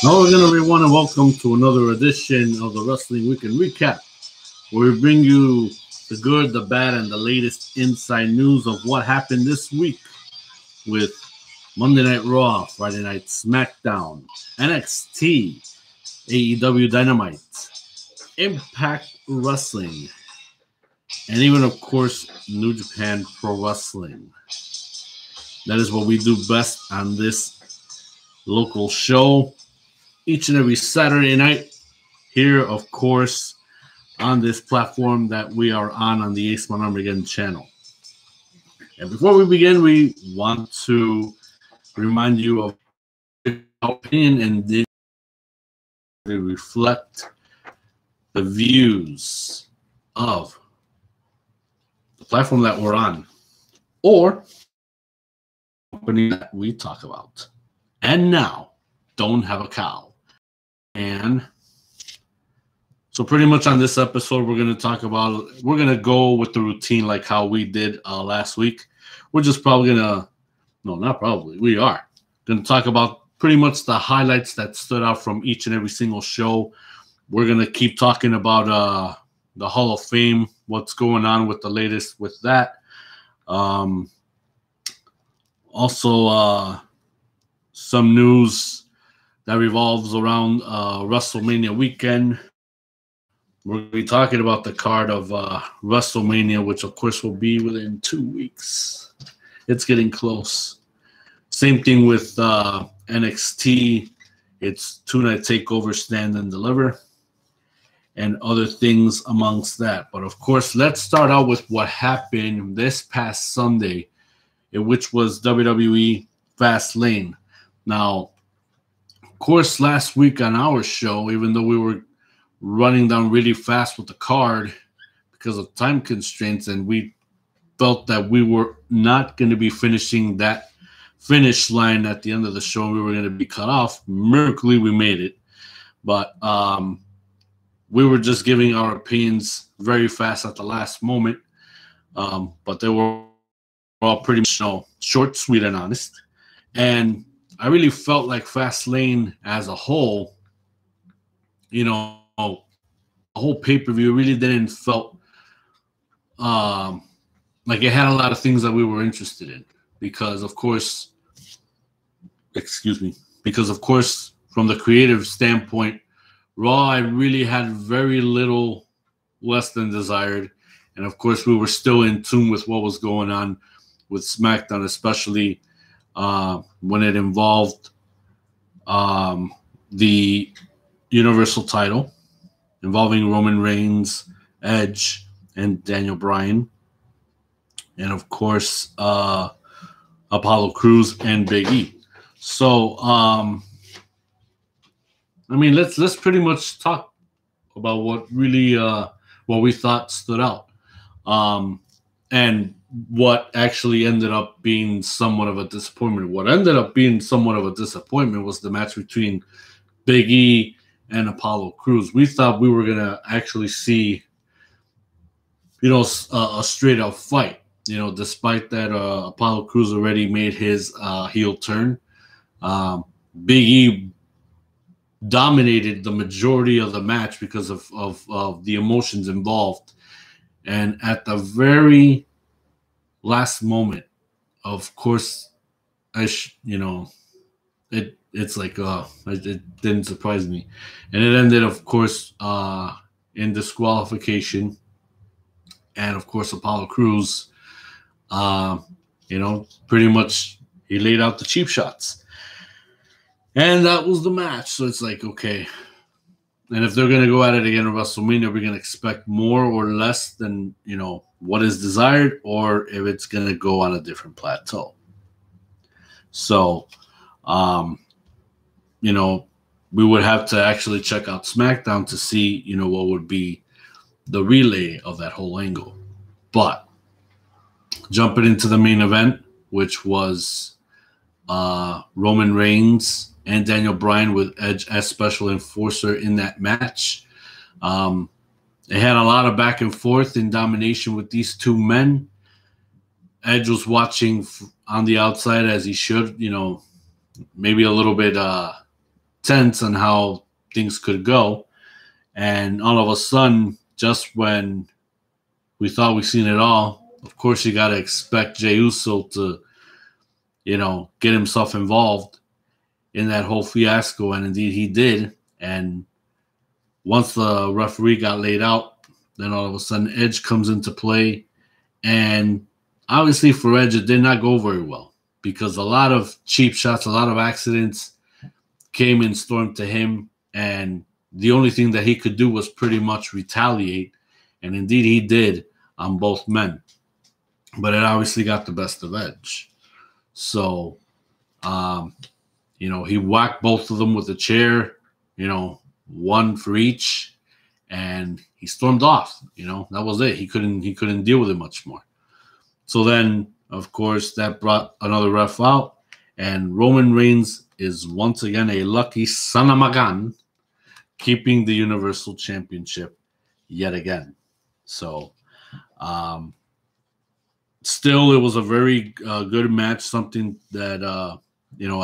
Hello again, everyone, and welcome to another edition of the Wrestling Weekend Recap, where we bring you the good, the bad, and the latest inside news of what happened this week with Monday Night Raw, Friday Night SmackDown, NXT, Aew Dynamite, Impact Wrestling, and even, of course, New Japan Pro Wrestling. That is what we do best on this local show each and every Saturday night here, of course, on this platform that we are on the Ace Armageddon channel. And before we begin, we want to remind you of our opinion and they reflect the views of the platform that we're on or the company that we talk about. And now, don't have a cow. And so pretty much on this episode, we're going to go with the routine like how we did last week. We're just probably going to, we are going to talk about pretty much the highlights that stood out from each and every single show. We're going to keep talking about the Hall of Fame, what's going on with the latest with that. Also, some news that revolves around WrestleMania weekend. We're going to be talking about the card of WrestleMania, which, of course, will be within 2 weeks. It's getting close. Same thing with NXT. It's two-night takeover, stand and deliver, and other things amongst that. But, of course, let's start out with what happened this past Sunday, which was WWE Fast Lane. Now, of course, last week on our show, even though we were running down really fast with the card because of time constraints, and we felt that we were not going to be finishing that finish line at the end of the show, we were going to be cut off. Miraculously, we made it. But we were just giving our opinions very fast at the last moment. But they were all pretty much short, sweet, and honest. And I really felt like Fast Lane as a whole, a whole pay-per-view really didn't felt like it had a lot of things that we were interested in because, of course, from the creative standpoint, Raw, I really had very little less than desired. And, of course, we were still in tune with what was going on with SmackDown, especially when it involved the Universal title, involving Roman Reigns, Edge, and Daniel Bryan, and of course Apollo Crews and Big E. So, let's pretty much talk about what really what we thought stood out, and what actually ended up being somewhat of a disappointment. What ended up being somewhat of a disappointment was the match between Big E and Apollo Crews. We thought we were going to actually see, a straight-up fight, despite that Apollo Crews already made his heel turn. Big E dominated the majority of the match because of the emotions involved. And at the very last moment, of course, it's like it didn't surprise me, and it ended, of course, in disqualification. And of course, Apollo Crews, pretty much he laid out the cheap shots, and that was the match. So it's like, okay, and if they're gonna go at it again at WrestleMania, we're gonna expect more or less than what is desired, or if it's going to go on a different plateau. So, we would have to actually check out SmackDown to see, what would be the relay of that whole angle. But jumping into the main event, which was Roman Reigns and Daniel Bryan with Edge as special enforcer in that match. They had a lot of back and forth in domination with these two men. Edge was watching on the outside as he should, maybe a little bit tense on how things could go. And all of a sudden, just when we thought we'd seen it all, of course you got to expect Jey Uso to, get himself involved in that whole fiasco. And indeed he did. And once the referee got laid out, then all of a sudden Edge comes into play. And obviously for Edge, it did not go very well because a lot of cheap shots, a lot of accidents came and stormed to him. And the only thing that he could do was pretty much retaliate. And indeed he did on both men. But it obviously got the best of Edge. So, he whacked both of them with a chair, one for each, and he stormed off. That was it. He couldn't deal with it much more. So then, of course, that brought another ref out, and Roman Reigns is once again a lucky son of a gun, keeping the Universal Championship yet again. So, still, it was a very good match, something that,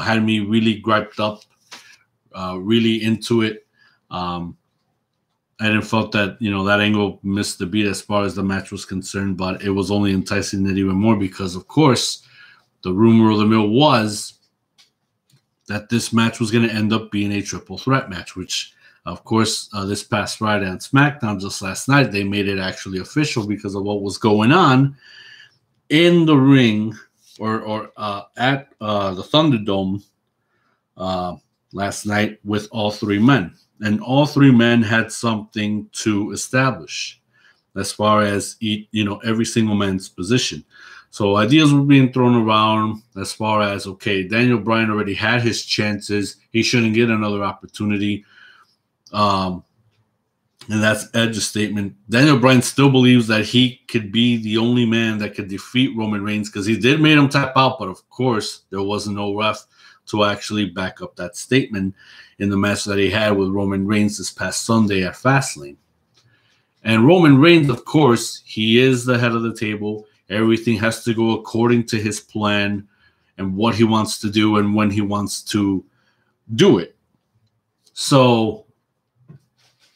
had me really griped up, really into it. I didn't felt that, that angle missed the beat as far as the match was concerned, but it was only enticing it even more because, of course, the rumor of the mill was that this match was going to end up being a triple threat match, which, of course, this past Friday on SmackDown, just last night, they made it actually official because of what was going on in the ring or at the Thunderdome last night with all three men. And all three men had something to establish as far as every single man's position. So ideas were being thrown around as far as, okay, Daniel Bryan already had his chances. He shouldn't get another opportunity. And that's Edge's statement. Daniel Bryan still believes that he could be the only man that could defeat Roman Reigns because he did make him tap out, but of course there was no ref to actually back up that statement in the match that he had with Roman Reigns this past Sunday at Fast Lane. And Roman Reigns, of course, he is the head of the table. Everything has to go according to his plan and what he wants to do and when he wants to do it. So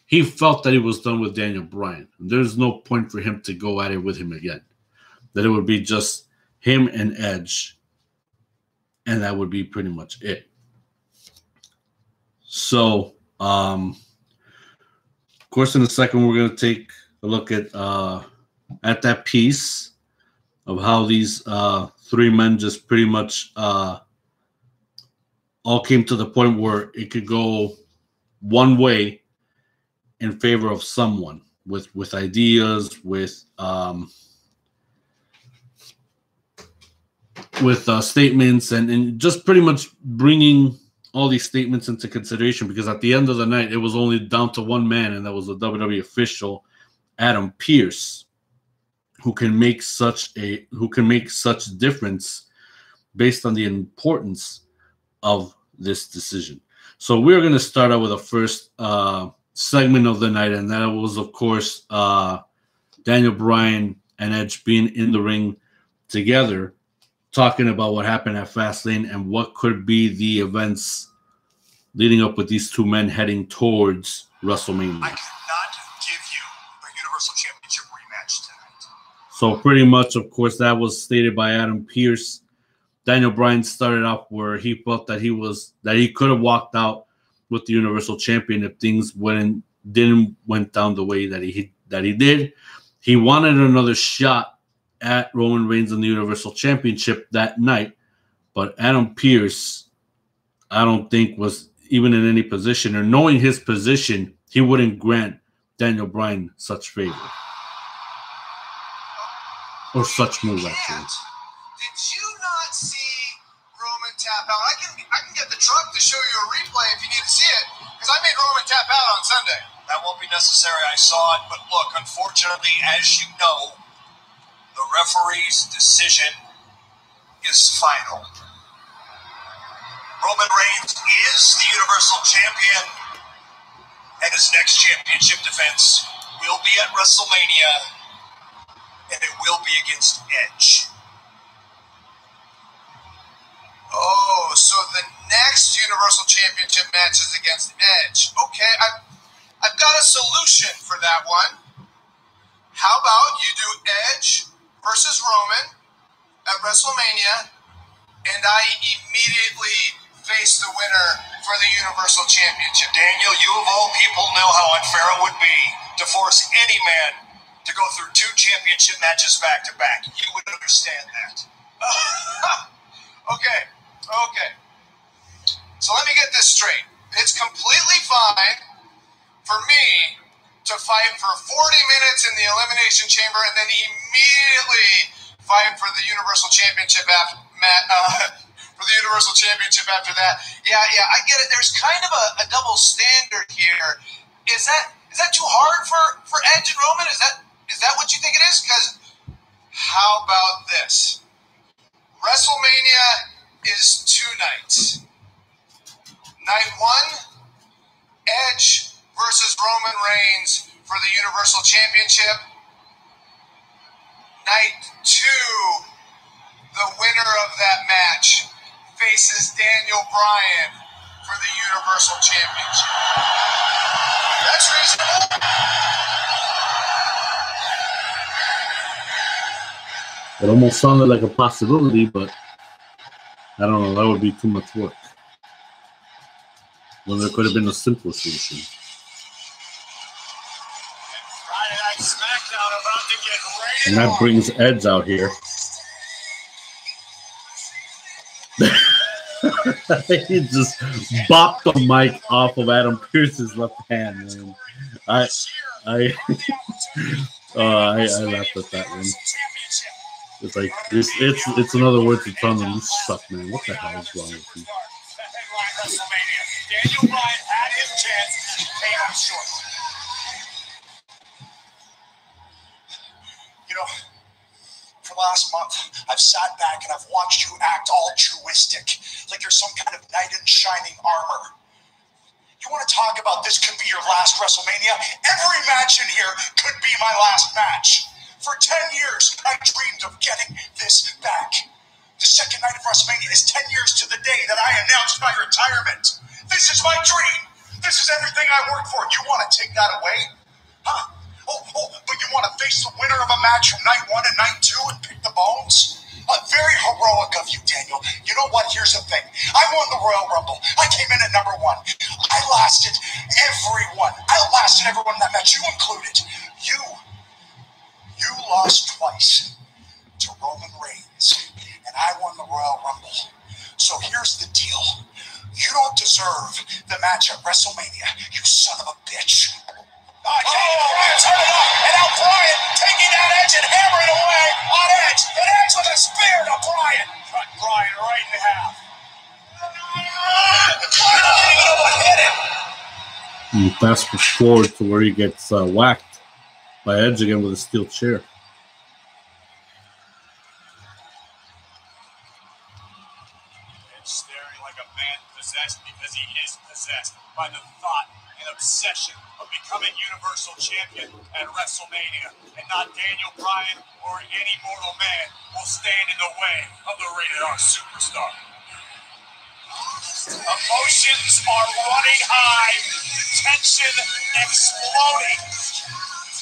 he felt that he was done with Daniel Bryan. There's no point for him to go at it with him again. That it would be just him and Edge, and that would be pretty much it. So, of course, in a second, we're going to take a look at that piece of how these three men just pretty much all came to the point where it could go one way in favor of someone with ideas, with statements, and just pretty much bringing all these statements into consideration, because at the end of the night, it was only down to one man, and that was the WWE official, Adam Pearce, who can make such difference based on the importance of this decision. So we're going to start out with the first segment of the night, and that was, of course, Daniel Bryan and Edge being in the ring together, talking about what happened at Fastlane and what could be the events leading up with these two men heading towards WrestleMania. I cannot give you a Universal Championship rematch tonight. So pretty much, of course, that was stated by Adam Pearce. Daniel Bryan started off where he felt that he could have walked out with the Universal Champion if things went down the way that he did. He wanted another shot at Roman Reigns in the Universal Championship that night, but Adam Pearce, I don't think, was even in any position, or knowing his position, he wouldn't grant Daniel Bryan such favor or such move, actually. Did you not see Roman tap out? I can get the truck to show you a replay if you need to see it, because I made Roman tap out on Sunday. That won't be necessary. I saw it, but look, unfortunately, as you know, the referee's decision is final. Roman Reigns is the Universal Champion, and his next championship defense will be at WrestleMania, and it will be against Edge. Oh, so the next Universal Championship match is against Edge. Okay, I've got a solution for that one. How about you do Edge versus Roman at WrestleMania, and I immediately face the winner for the Universal Championship. Daniel, you of all people know how unfair it would be to force any man to go through 2 championship matches back to back. You would understand that. Okay. So let me get this straight. It's completely fine for me to fight for 40 minutes in the Elimination Chamber and then immediately fight for the Universal Championship after that. Yeah, I get it. There's kind of a double standard here. Is that too hard for Edge and Roman? Is that what you think it is? Because how about this? WrestleMania is 2 nights. Night 1, Edge versus Roman Reigns for the Universal Championship. Night 2, the winner of that match faces Daniel Bryan for the Universal Championship. That's reasonable. It almost sounded like a possibility, but I don't know. That would be too much work. When there could have been a simpler solution. And that brings Edge out here. He just bopped the mic off of Adam Pearce's left hand, man. I laughed at that one. It's like it's another word to tell them you suck, man. What the hell is wrong with you? Daniel Bryan had his chance, came up short. You know, for the last month, I've sat back and I've watched you act all truistic, like you're some kind of knight in shining armor. You want to talk about this could be your last WrestleMania? Every match in here could be my last match. For 10 years, I dreamed of getting this back. The second night of WrestleMania is 10 years to the day that I announced my retirement. This is my dream. This is everything I worked for. You want to take that away? Huh? Oh, but you want to face the winner of a match from night 1 and night 2 and pick the bones? Very heroic of you, Daniel. You know what? Here's the thing. I won the Royal Rumble. I came in at number 1. I lasted everyone. In that match, you included. You lost twice to Roman Reigns, and I won the Royal Rumble. So here's the deal. You don't deserve the match at WrestleMania, you son of a bitch. Bryan turn it up, and now Bryan taking that Edge and hammering away on Edge. And Edge with a spear to Bryan. Cut Bryan right in half. Bryan didn't even know what hit him. And fast forward to where he gets whacked by Edge again with a steel chair. Edge staring like a man possessed because he is possessed by the thought and obsession of becoming Universal Champion at WrestleMania. And not Daniel Bryan or any mortal man will stand in the way of the Rated R Superstar. Emotions are running high, the tension exploding.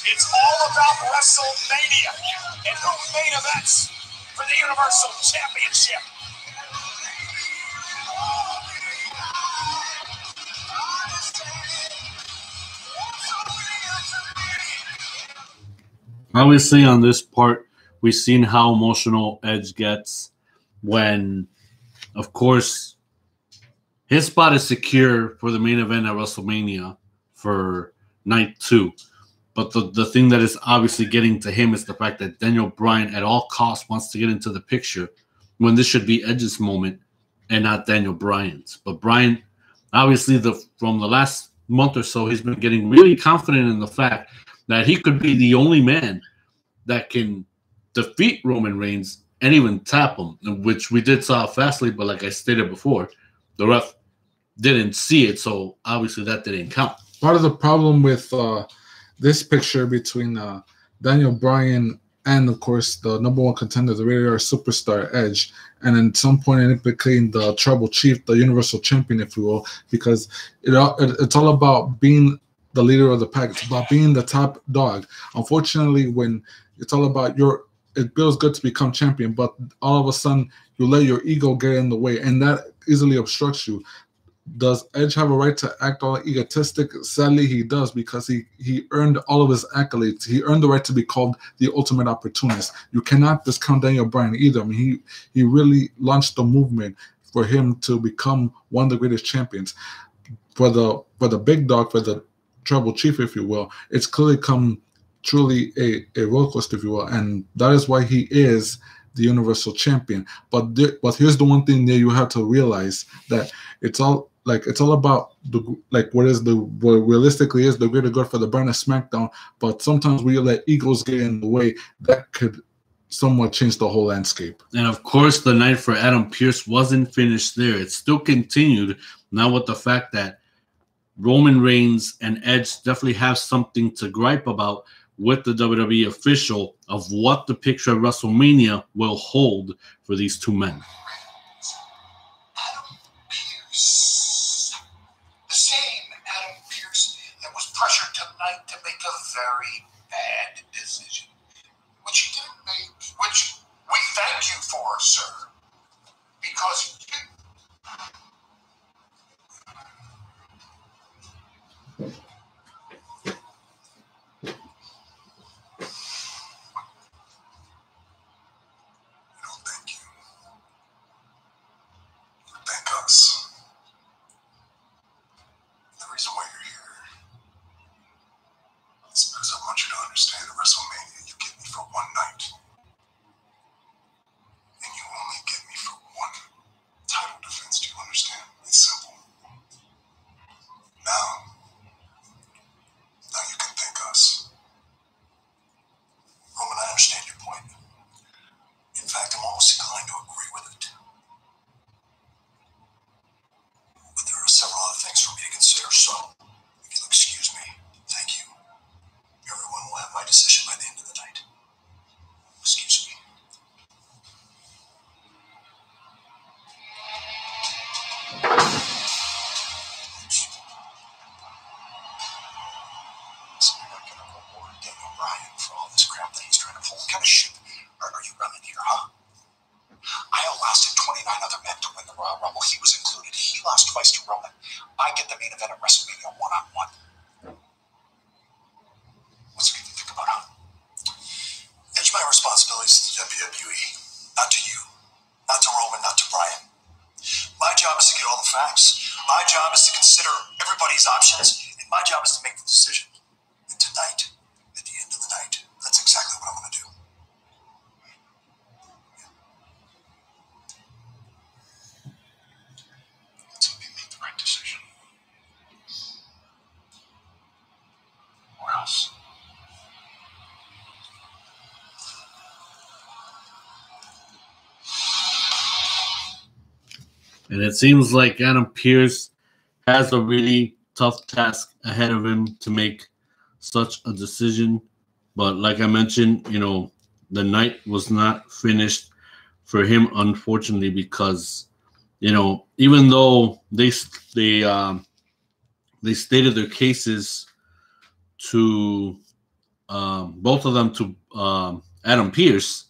It's all about WrestleMania and who main events for the Universal Championship. Obviously, on this part, we've seen how emotional Edge gets when, of course, his spot is secure for the main event at WrestleMania for night 2. But the thing that is obviously getting to him is the fact that Daniel Bryan at all costs wants to get into the picture when this should be Edge's moment and not Daniel Bryan's. But Bryan, obviously, from the last month or so, he's been getting really confident in the fact that he could be the only man that can defeat Roman Reigns and even tap him, which we did saw Fast Lane, but like I stated before, the ref didn't see it, so obviously that didn't count. Part of the problem with this picture between Daniel Bryan and of course the number one contender, the radar superstar Edge, and at some point it became the tribal chief, the universal champion, if you will, because it's all about being the leader of the pack. It's about being the top dog. Unfortunately, when it's all about it feels good to become champion, but all of a sudden you let your ego get in the way, and that easily obstructs you. Does Edge have a right to act all egotistic? Sadly, he does, because he earned all of his accolades. He earned the right to be called the ultimate opportunist. You cannot discount Daniel Bryan either. I mean, he really launched the movement for him to become one of the greatest champions. For the big dog, for the tribal chief, if you will, it's clearly come truly a roller coaster, if you will, and that is why he is the universal champion. But here's the one thing that you have to realize, that it's all about what realistically is the greater good for the brand of SmackDown. But sometimes we let egos get in the way that could somewhat change the whole landscape. And of course, the night for Adam Pearce wasn't finished there. It still continued, now with the fact that Roman Reigns and Edge definitely have something to gripe about with the WWE official of what the picture of WrestleMania will hold for these two men. Adam Pearce. The same Adam Pearce that was pressured tonight to make a very bad decision, which he didn't make, which we thank you for, sir, because you us. The reason why you're here is because I want you to understand at WrestleMania, you get me for one night. And you only get me for one title defense. Do you understand? It's simple. Now you can thank us. Roman, I understand your point. In fact, I'm almost inclined to agree with it. But there are several other things for me to consider, so if you'll excuse me, thank you. Everyone will have my decision by the end of the night. Excuse me. So you're not going to reward Daniel Bryan for all this crap that he's trying to pull? What kind of shit are you running here, huh? I outlasted 29 other men to win the Royal Rumble. He was included. He lost twice to Roman. I get the main event at WrestleMania one-on-one. What's it going to think about, huh? It's my responsibility to the WWE, not to you, not to Roman, not to Bryan. My job is to get all the facts. My job is to consider everybody's options, and my job is to make the decision. And tonight, at the end of the night, that's exactly what I'm going to do. Let's hope you make the right decision. Or else. And it seems like Adam Pearce has a really tough task ahead of him to make such a decision. But like I mentioned, the night was not finished for him, unfortunately, because, even though they stated their cases to both of them to Adam Pearce,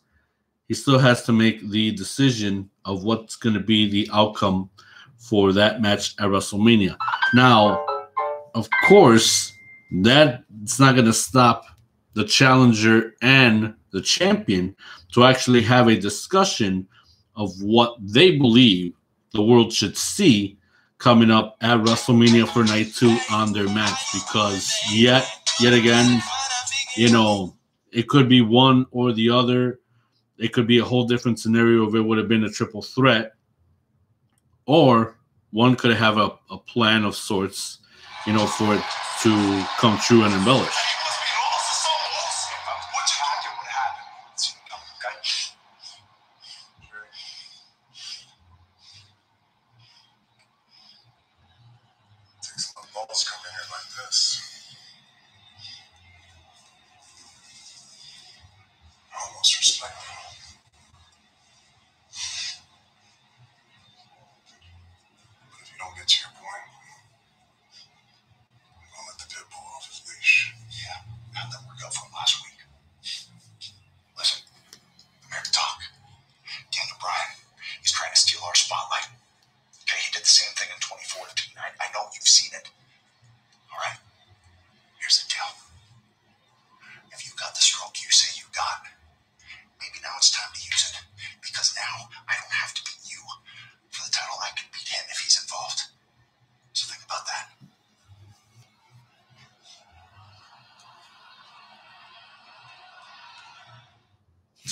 he still has to make the decision of what's going to be the outcome for that match at WrestleMania. Now, of course, that's not going to stop the challenger and the champion to actually have a discussion of what they believe the world should see coming up at WrestleMania for Night 2 on their match. Because yet again, it could be one or the other. It could be a whole different scenario if it would have been a triple threat. Or one could have a plan of sorts, for it to come true and embellish.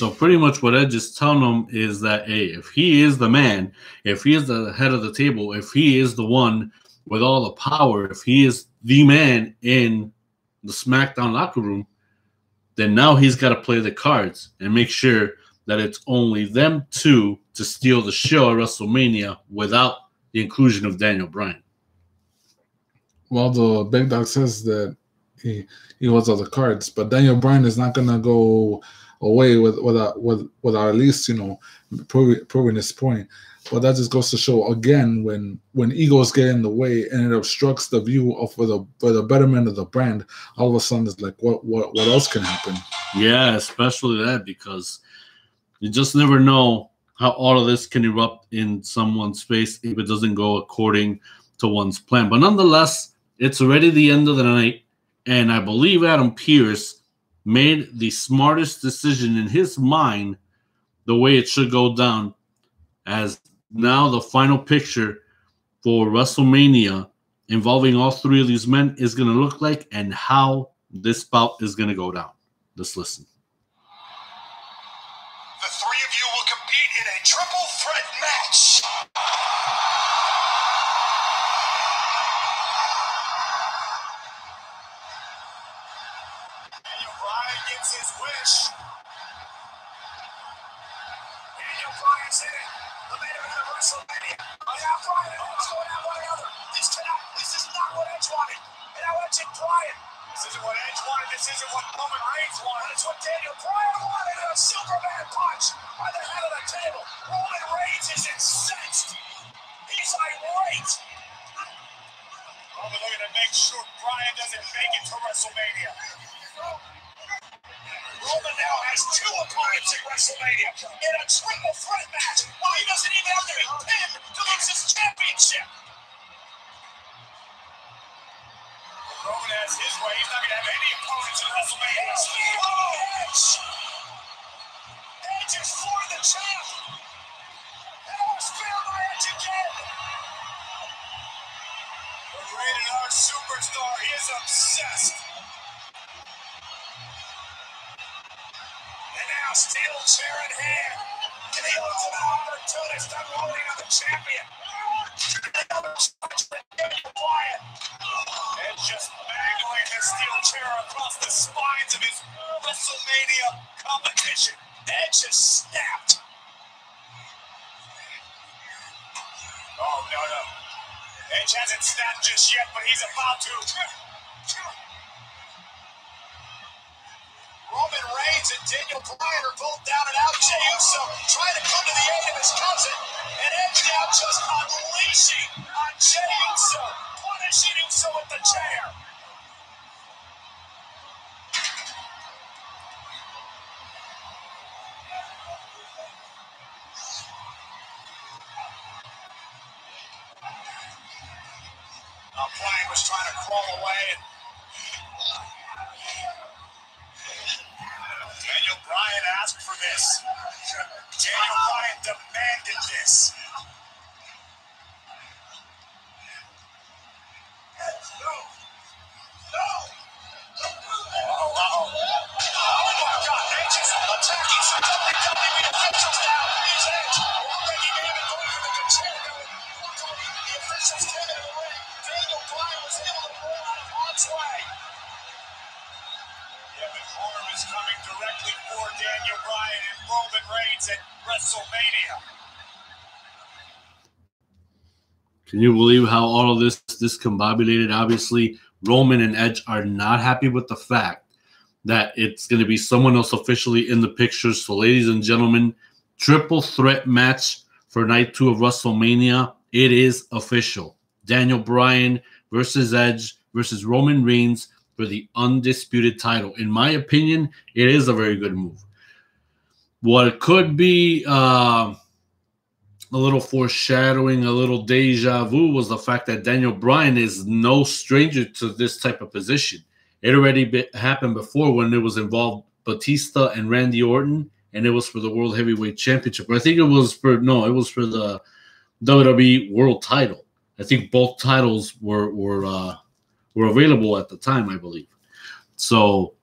So pretty much what Edge is telling him is that, hey, if he is the man, if he is the head of the table, if he is the one with all the power, if he is the man in the SmackDown locker room, then now he's got to play the cards and make sure that it's only them two to steal the show at WrestleMania without the inclusion of Daniel Bryan. Well, the big dog says that he wants all the cards, but Daniel Bryan is not gonna go away without at least, you know, proving his point. But that just goes to show again, when egos get in the way and it obstructs the view of for the betterment of the brand, all of a sudden it's like what else can happen? Yeah, especially that, because you just never know how all of this can erupt in someone's face if it doesn't go according to one's plan. But nonetheless, it's already the end of the night, and I believe Adam Pearce made the smartest decision in his mind, the way it should go down, as now the final picture for WrestleMania involving all three of these men is going to look like, and how this bout is going to go down. Let's listen. The three of you will compete in a triple threat match. Daniel Bryan gets his wish. Daniel Bryan's in it. The main event of WrestleMania. Oh, yeah, Bryan and Edge going at one another. This is not what Edge wanted. And now Edge and Bryan. This isn't what Edge wanted. This isn't what Roman Reigns wanted. It's what Daniel Bryan wanted. And a Superman punch by the head of the table. Roman Reigns is incensed. He's irate. Roman looking to make sure Bryan doesn't make it to WrestleMania. Roman now has two opponents at WrestleMania in a triple threat match. Well, he doesn't even have to be pinned to lose his championship. Roman has his way. He's not going to have any opponents at WrestleMania. Edge! Edge is for the champ. And it was failed by Edge again. The rated R superstar is obsessed. And now steel chair in hand. And the ultimate opportunist unloading on the champion. And just mangling his steel chair across the spines of his WrestleMania competition. Edge has snapped. Oh, no. Edge hasn't snapped just yet, but he's about to. Roman Reigns and Daniel Bryan are both down and out. Jey Uso trying to come to the aid of his cousin. And Edge now just unleashing on Jey Uso. Punishing Uso with the chair. Bryan was trying to crawl away. Daniel Bryan asked for this. Daniel Bryan demanded this. No. Oh my God, Edge is attacking some WWE officials now. He's Edge. He may have been going for the chair. Luckily, the officials came in the ring. Daniel Bryan was able to roll out of harm's way. Yeah, but harm is coming directly for Daniel Bryan and Roman Reigns at WrestleMania. Can you believe how all of this discombobulated? Obviously, Roman and Edge are not happy with the fact that it's going to be someone else officially in the picture. So, ladies and gentlemen, triple threat match for night 2 of WrestleMania. It is official. Daniel Bryan versus Edge versus Roman Reigns for the undisputed title. In my opinion, it is a very good move. What could be a little foreshadowing, a little deja vu, was the fact that Daniel Bryan is no stranger to this type of position. It already happened before when it was involved Batista and Randy Orton, and it was for the World Heavyweight Championship. I think it was for the WWE World Title. I think both titles were available at the time, I believe. So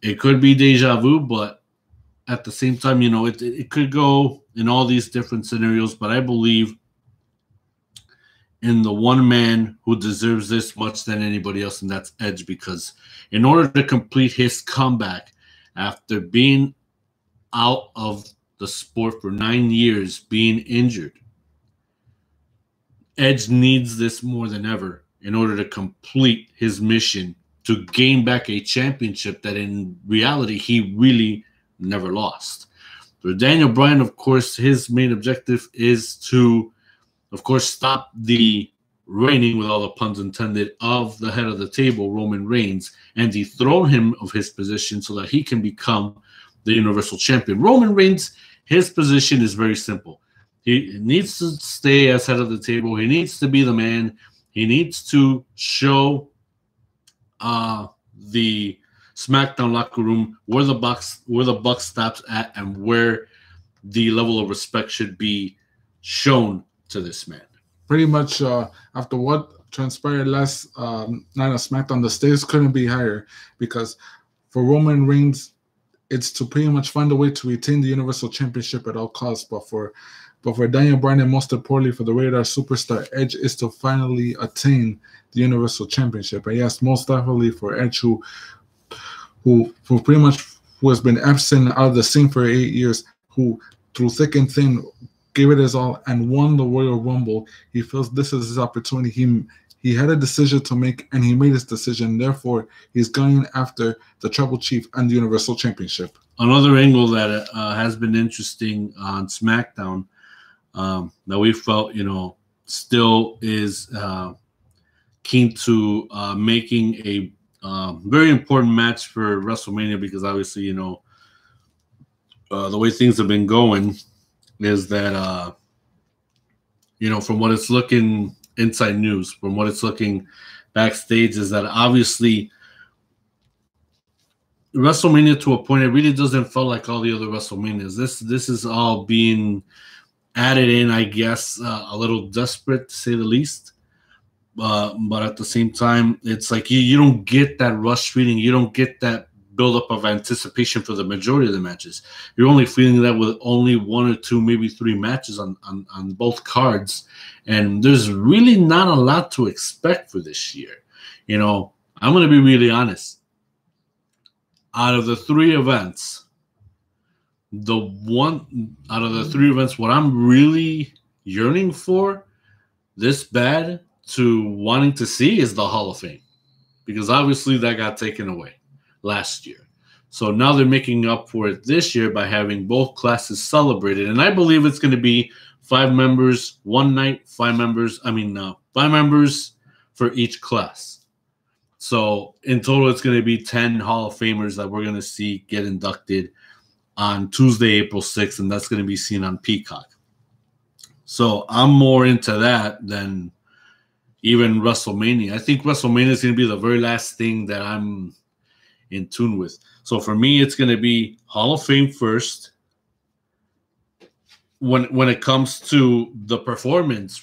it could be deja vu, but at the same time, it could go in all these different scenarios, but I believe in the one man who deserves this much than anybody else, and that's Edge, because in order to complete his comeback after being out of the sport for 9 years, being injured, Edge needs this more than ever in order to complete his mission to gain back a championship that in reality he really never lost. For Daniel Bryan, of course, his main objective is to, of course, stop the reigning, with all the puns intended, of the head of the table, Roman Reigns, and dethrone him of his position so that he can become the Universal Champion. Roman Reigns, his position is very simple. He needs to stay as head of the table. He needs to be the man. He needs to show the SmackDown locker room where the buck stops at and where the level of respect should be shown to this man. Pretty much after what transpired last night of SmackDown, the stakes couldn't be higher, because for Roman Reigns, it's to pretty much find a way to retain the Universal Championship at all costs. But for Daniel Bryan, and most importantly for the Radar Superstar Edge, is to finally attain the Universal Championship. And yes, most definitely for Edge, who has been absent out of the scene for 8 years, who through thick and thin gave it his all and won the Royal Rumble. He feels this is his opportunity. He had a decision to make, and he made his decision. Therefore, he's going after the Tribal Chief and the Universal Championship. Another angle that has been interesting on SmackDown that we felt, still is keen to making a very important match for WrestleMania, because obviously, the way things have been going is that, from what it's looking, inside news, from what it's looking backstage, is that obviously WrestleMania, to a point, it really doesn't feel like all the other WrestleManias. This is all being added in, I guess, a little desperate, to say the least. But at the same time, it's like you don't get that rush feeling. You don't get that buildup of anticipation for the majority of the matches. You're only feeling that with only 1 or 2, maybe 3 matches on both cards. And there's really not a lot to expect for this year. I'm going to be really honest. Out of the 3 events, what I'm really yearning for this bad to wanting to see is the Hall of Fame, because obviously that got taken away last year. So now they're making up for it this year by having both classes celebrated. And I believe it's going to be 5 members one night, 5 members for each class. So in total, it's going to be 10 Hall of Famers that we're going to see get inducted on Tuesday, April 6th, and that's going to be seen on Peacock. So I'm more into that than even WrestleMania. I think WrestleMania is going to be the very last thing that I'm in tune with. So for me, it's going to be Hall of Fame first. When it comes to the performance,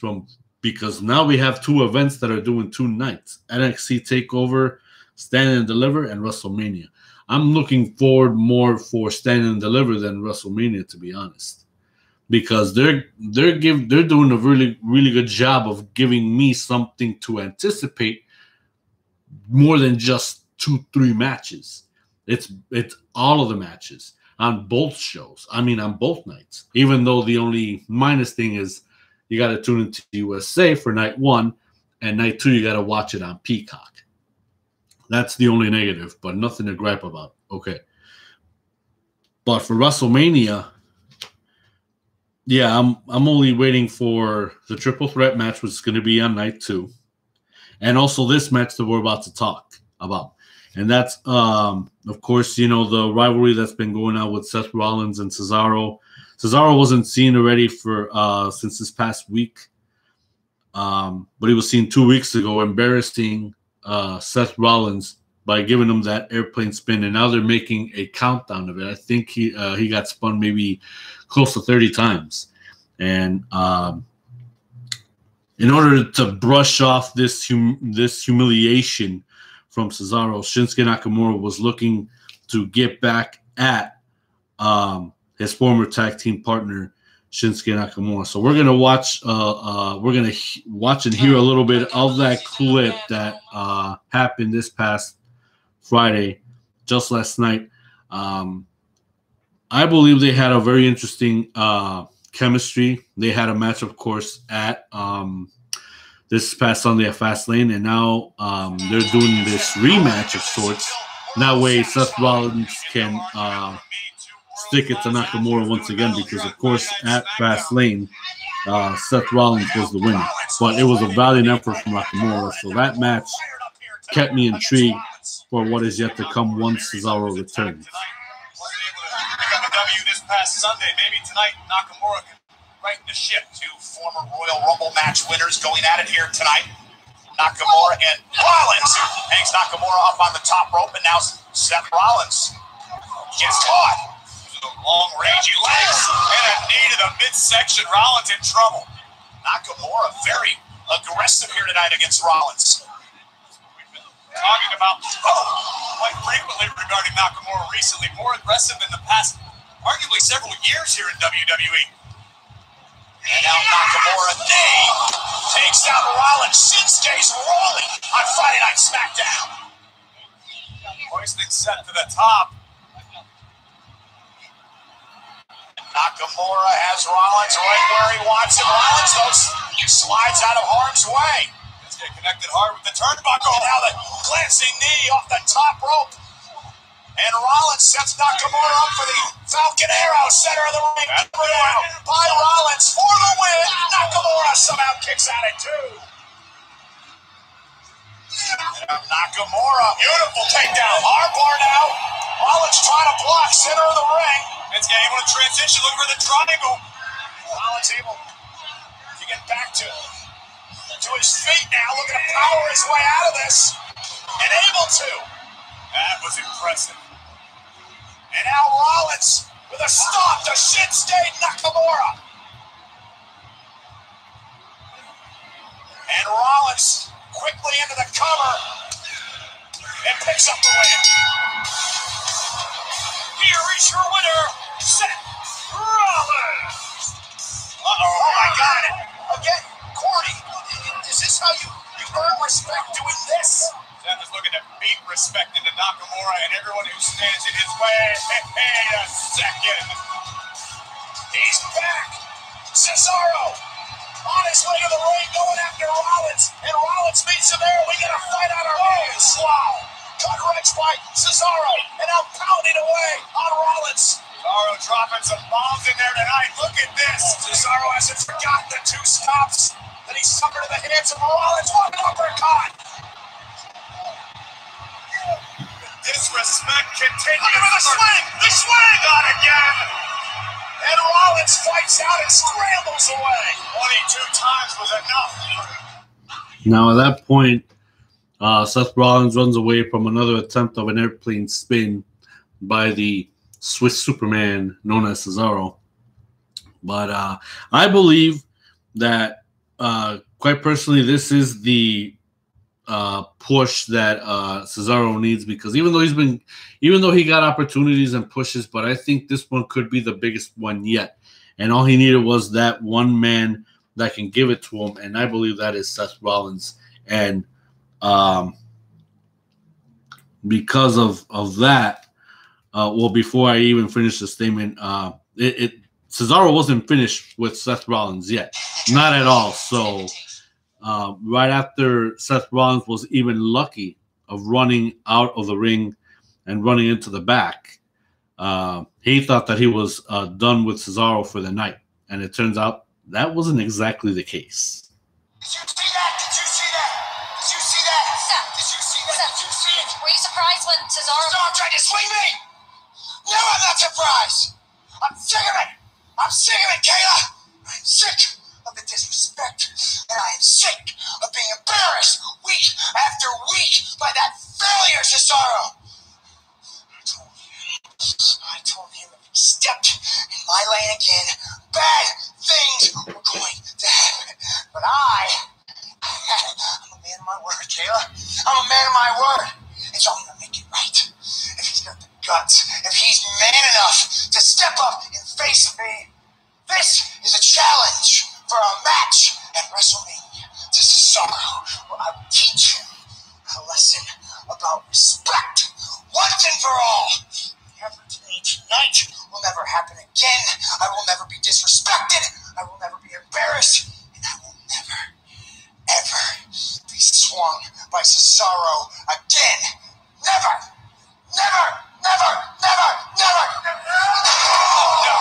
because now we have 2 events that are doing 2 nights: NXT TakeOver, Stand and Deliver, and WrestleMania. I'm looking forward more for Stand and Deliver than WrestleMania, to be honest, because they're doing a really, really good job of giving me something to anticipate more than just 2-3 matches. It's all of the matches on both shows. On both nights. Even though the only minus thing is you got to tune into USA for night 1, and night 2 you got to watch it on Peacock. That's the only negative, but nothing to gripe about. Okay. But for WrestleMania, yeah, I'm only waiting for the triple threat match, which is going to be on night 2, and also this match that we're about to talk about. And that's, of course, the rivalry that's been going on with Seth Rollins and Cesaro. Cesaro wasn't seen already for since this past week, but he was seen 2 weeks ago, embarrassing Seth Rollins by giving him that airplane spin, and now they're making a countdown of it. I think he got spun maybe close to 30 times, and in order to brush off this humiliation from Cesaro, Shinsuke Nakamura was looking to get back at his former tag team partner Shinsuke Nakamura. So we're gonna watch. Watch and hear a little bit of that clip that happened this past Friday, just last night. I believe they had a very interesting chemistry. They had a match, of course, at this past Sunday at Fast Lane, and now they're doing this rematch of sorts. That way, Seth Rollins can stick it to Nakamura once again, because, of course, at Fast Lane, Seth Rollins was the winner. But it was a valiant effort from Nakamura, so that match kept me intrigued for what is yet to come once Cesaro returns. This past Sunday, maybe tonight Nakamura can right the ship. Two former Royal Rumble match winners going at it here tonight. Nakamura and Rollins, who hangs Nakamura up on the top rope, and now Seth Rollins gets caught. Long rangey legs and a knee to the midsection. Rollins in trouble. Nakamura very aggressive here tonight against Rollins. We've been talking about quite frequently regarding Nakamura recently, more aggressive in the past arguably several years here in WWE. And now Nakamura knee takes out Rollins. Shinsuke's rolling on Friday Night SmackDown. Hoisting Seth to the top. Nakamura has Rollins right where he wants him. Rollins, though, slides out of harm's way. Let's get connected hard with the turnbuckle. Now the glancing knee off the top rope. And Rollins sets Nakamura up for the Falcon Arrow, center of the ring. By Rollins for the win. Nakamura somehow kicks out at two. Nakamura, beautiful takedown. Armbar now. Rollins trying to block center of the ring. It's able to transition. Look for the triangle. Rollins able to get back to his feet now. Looking to power his way out of this. And able to. That was impressive. And now Rollins with a stop to Shinsuke Nakamura. And Rollins quickly into the cover and picks up the win. Here is your winner, Seth Rollins. Oh my God. Again, Cordy, is this how you earn respect doing this? Seth is looking to beat respect into Nakamura and everyone who stands in his way. Hey, a second. He's back. Cesaro on his way to the ring, going after Rollins. And Rollins meets him there. We get a fight on our hands. Wow. Cut wrench by Cesaro. And now pounding away on Rollins. Cesaro dropping some bombs in there tonight. Look at this. Cesaro hasn't forgotten the two stops that he suffered at the hands of Rollins. One uppercut. Disrespect continues. Look at the swing! The swing! Not again! And Rollins fights out and scrambles away. 22 times was enough. Now at that point, Seth Rollins runs away from another attempt of an airplane spin by the Swiss Superman known as Cesaro. But I believe that, quite personally, this is the push that Cesaro needs, because even though he got opportunities and pushes, but I think this one could be the biggest one yet. And all he needed was that one man that can give it to him, and I believe that is Seth Rollins. And because of that, well, before I even finish the statement, Cesaro wasn't finished with Seth Rollins yet, not at all. So right after Seth Rollins was even lucky of running out of the ring and running into the back, he thought that he was done with Cesaro for the night. And it turns out that wasn't exactly the case. Did you see that? Did you see that? Did you see that? Seth, Did you see that? Did you see it? were you surprised when Cesaro... Cesaro tried to swing me! No, I'm not surprised! I'm sick of it! I'm sick of it, Kayla! I'm sick of the disrespect, and I am sick of being embarrassed week after week by that failure, Cesaro! I told him if he stepped in my lane again, bad things were going to happen. But I'm a man of my word, Kayla. I'm a man of my word. And so I'm going to make it right. If he's got the guts, if he's man enough to match at WrestleMania to Cesaro, where I will teach him a lesson about respect once and for all. Never today, tonight will never happen again. I will never be disrespected. I will never be embarrassed. And I will never, ever be swung by Cesaro again. Never, never, never, never, never, never. No.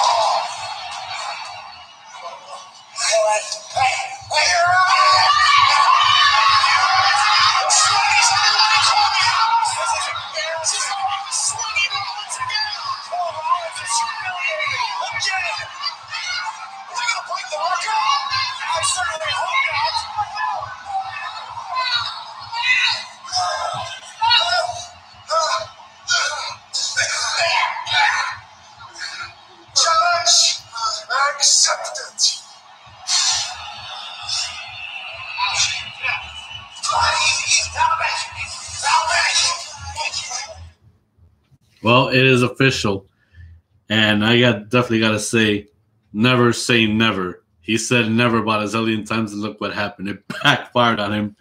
Challenge accepted. Well, it is official, and I definitely got to say never. He said never about a zillion times, and look what happened. It backfired on him,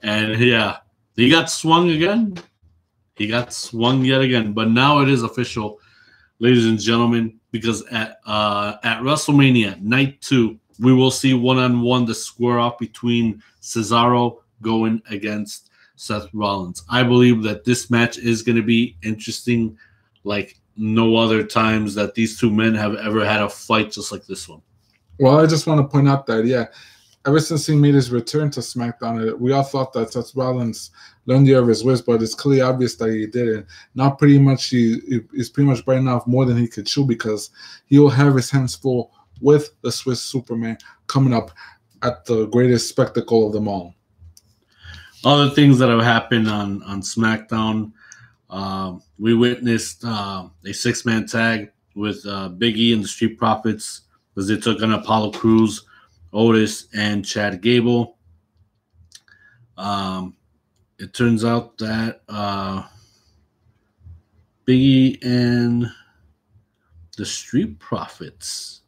and yeah, he got swung again. He got swung yet again, but now it is official, ladies and gentlemen, because at WrestleMania Night 2, we will see one-on-one the square off between Cesaro going against Seth Rollins. I believe that this match is going to be interesting like no other times that these two men have ever had a fight just like this one. Well, I just want to point out that, yeah, ever since he made his return to SmackDown, we all thought that Seth Rollins learned the error of his ways, but it's clearly obvious that he didn't. Now pretty much he's pretty much biting off more than he could chew, because he will have his hands full with the Swiss Superman coming up at the greatest spectacle of them all. Other things that have happened on SmackDown, we witnessed a six-man tag with Big E and the Street Profits as they took on Apollo Crews, Otis, and Chad Gable. It turns out that Big E and the Street Profits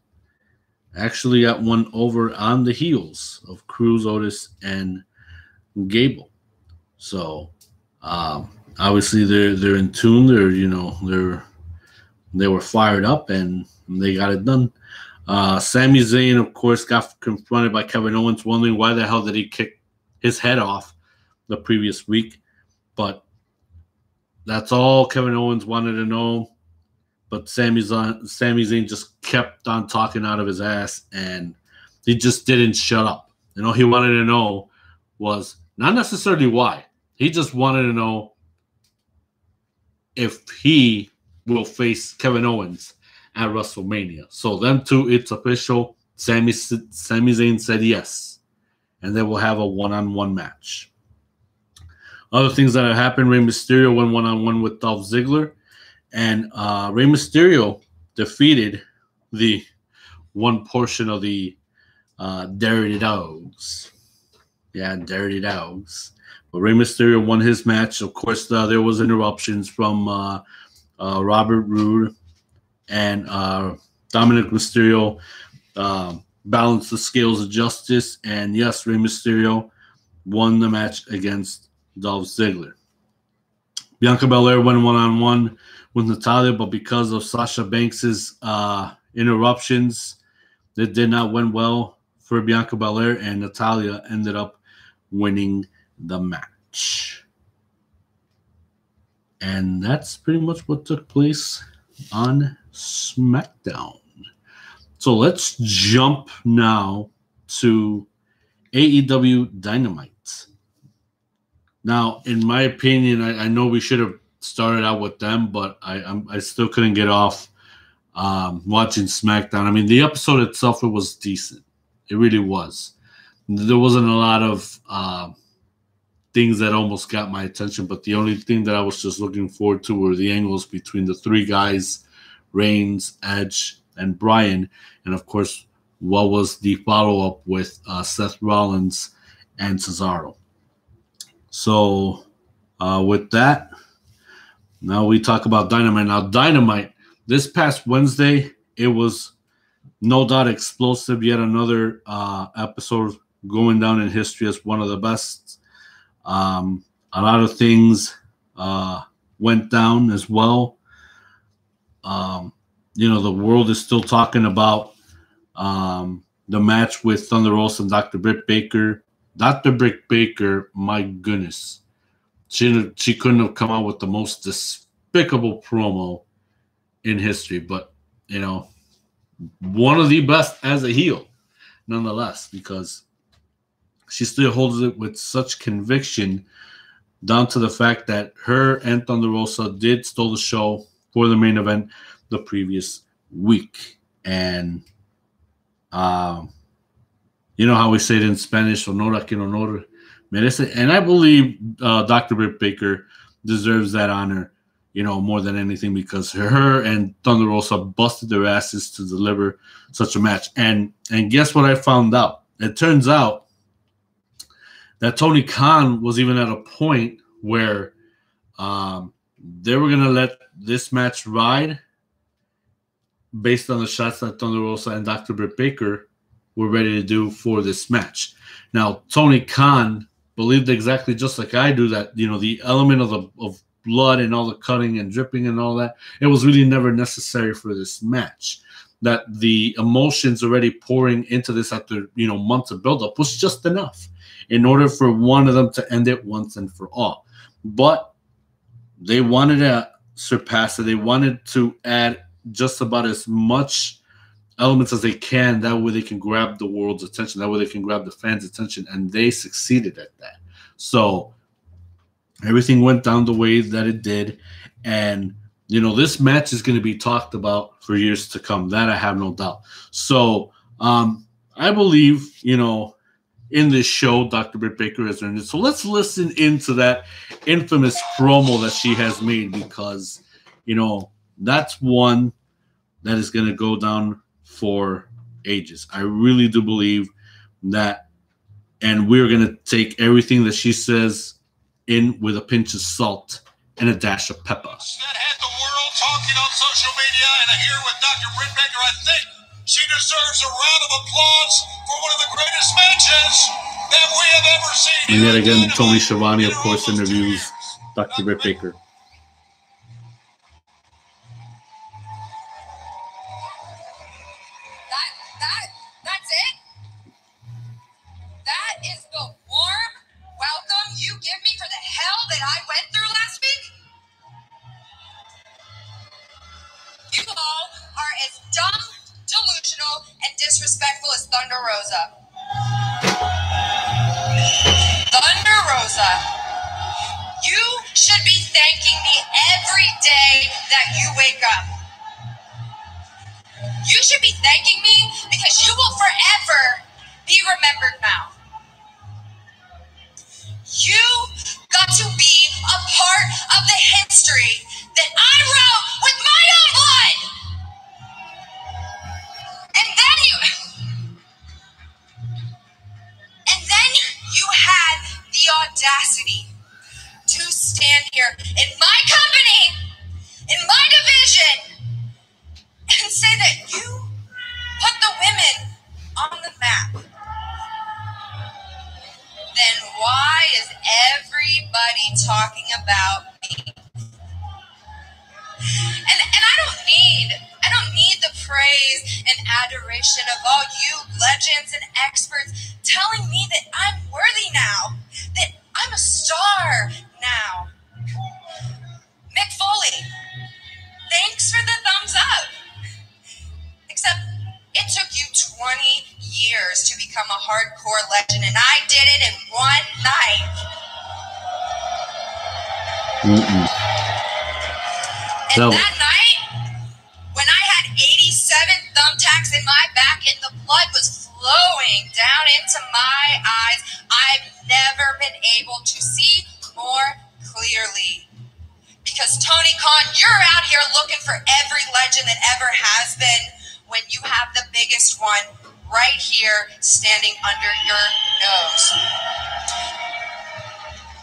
actually got one over on the heels of Crews, Otis, and Gable. So obviously they're in tune. They were fired up and they got it done. Sami Zayn, of course, got confronted by Kevin Owens, wondering why the hell did he kick his head off the previous week. But that's all Kevin Owens wanted to know. But Sami Zayn just kept on talking out of his ass, and he just didn't shut up. He wanted to know was not necessarily why. He just wanted to know if he will face Kevin Owens at WrestleMania. So them two, it's official. Sami Zayn said yes, and they will have a one-on-one match. Other things that have happened: Rey Mysterio went one-on-one with Dolph Ziggler, and Rey Mysterio defeated the one portion of the Dirty Dogs. Yeah, Dirty Dogs. But Rey Mysterio won his match. Of course, there was interruptions from Robert Roode, and Dominic Mysterio balanced the scales of justice. And yes, Rey Mysterio won the match against Dolph Ziggler. Bianca Belair went one-on-one with Natalya, but because of Sasha Banks's interruptions, it did not went well for Bianca Belair, and Natalya ended up winning the match. And that's pretty much what took place on SmackDown. So let's jump now to AEW Dynamite. Now, in my opinion, I know we should have started out with them, but I still couldn't get off watching SmackDown. I mean, the episode itself, it was decent. It really was. There wasn't a lot of things that almost got my attention, but the only thing that I was just looking forward to were the angles between the three guys, Reigns, Edge, and Bryan, and of course, what was the follow-up with Seth Rollins and Cesaro. So with that, now we talk about Dynamite. Now, Dynamite, this past Wednesday, it was no doubt explosive. Yet another episode going down in history as one of the best. A lot of things went down as well. The world is still talking about the match with Thunder Rosa and Dr. Britt Baker. Dr. Britt Baker, my goodness. She couldn't have come out with the most despicable promo in history, but, one of the best as a heel, nonetheless, because she still holds it with such conviction, down to the fact that her and Thunder Rosa did steal the show for the main event the previous week. And you know how we say it in Spanish, honor a quien honor merece. And I believe Dr. Britt Baker deserves that honor, more than anything, because her and Thunder Rosa busted their asses to deliver such a match. And guess what I found out? It turns out that Tony Khan was even at a point where they were going to let this match ride based on the shots that Thunder Rosa and Dr. Britt Baker were ready to do for this match. Now, Tony Khan believed exactly just like I do that, the element of blood and all the cutting and dripping and all that, it was really never necessary for this match. That the emotions already pouring into this after, months of buildup was just enough in order for one of them to end it once and for all. But they wanted to surpass it. They wanted to add just about as much elements as they can. That way they can grab the world's attention. That way they can grab the fans' attention. And they succeeded at that. So everything went down the way that it did. And, this match is going to be talked about for years to come. That I have no doubt. So I believe, in this show, Dr. Britt Baker has earned it. So let's listen into that infamous promo that she has made, because, that's one that is going to go down for ages. I really do believe that, and we're going to take everything that she says in with a pinch of salt and a dash of pepper. That had the world talking on social media, and here with Dr. Britt Baker, I think she deserves a round of applause for one of the greatest matches that we have ever seen. And yet again, Tony Schiavone, of course, interviews Dr. Britt Baker. That's it? That is the warm welcome you give me for the hell that I went through last week? You all are as dumb, delusional, and disrespectful as Thunder Rosa. Thunder Rosa, you should be thanking me every day that you wake up. You should be thanking me because you will forever be remembered now. You got to be a part of the history that I wrote with my own blood. And then you had the audacity to stand here in my company, in my division, and say that you put the women on the map. Then why is everybody talking about me? And I don't need the praise and adoration of all you legends and experts telling me that I'm worthy now, that I'm a star now. Mick Foley, thanks for the thumbs up. Except it took you 20 years to become a hardcore legend, and I did it in one night. And that night, when I had 87 thumbtacks in my back and the blood was flowing down into my eyes, I've never been able to see more clearly. Because Tony Khan, you're out here looking for every legend that ever has been, when you have the biggest one right here standing under your nose.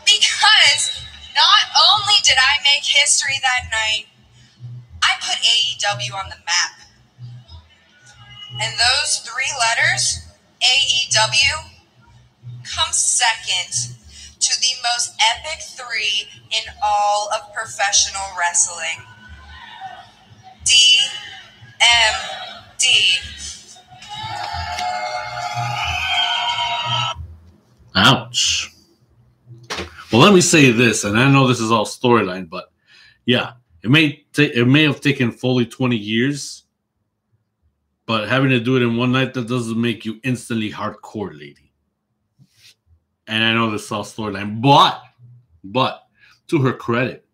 Because not only did I make history that night, I put AEW on the map. And those 3 letters, AEW, come second to the most epic 3 in all of professional wrestling. DMD. Ouch. Well, let me say this, and I know this is all storyline, but yeah, it may have taken fully 20 years, but having to do it in one night, that doesn't make you instantly hardcore, lady. And I know this is all storyline, but to her credit,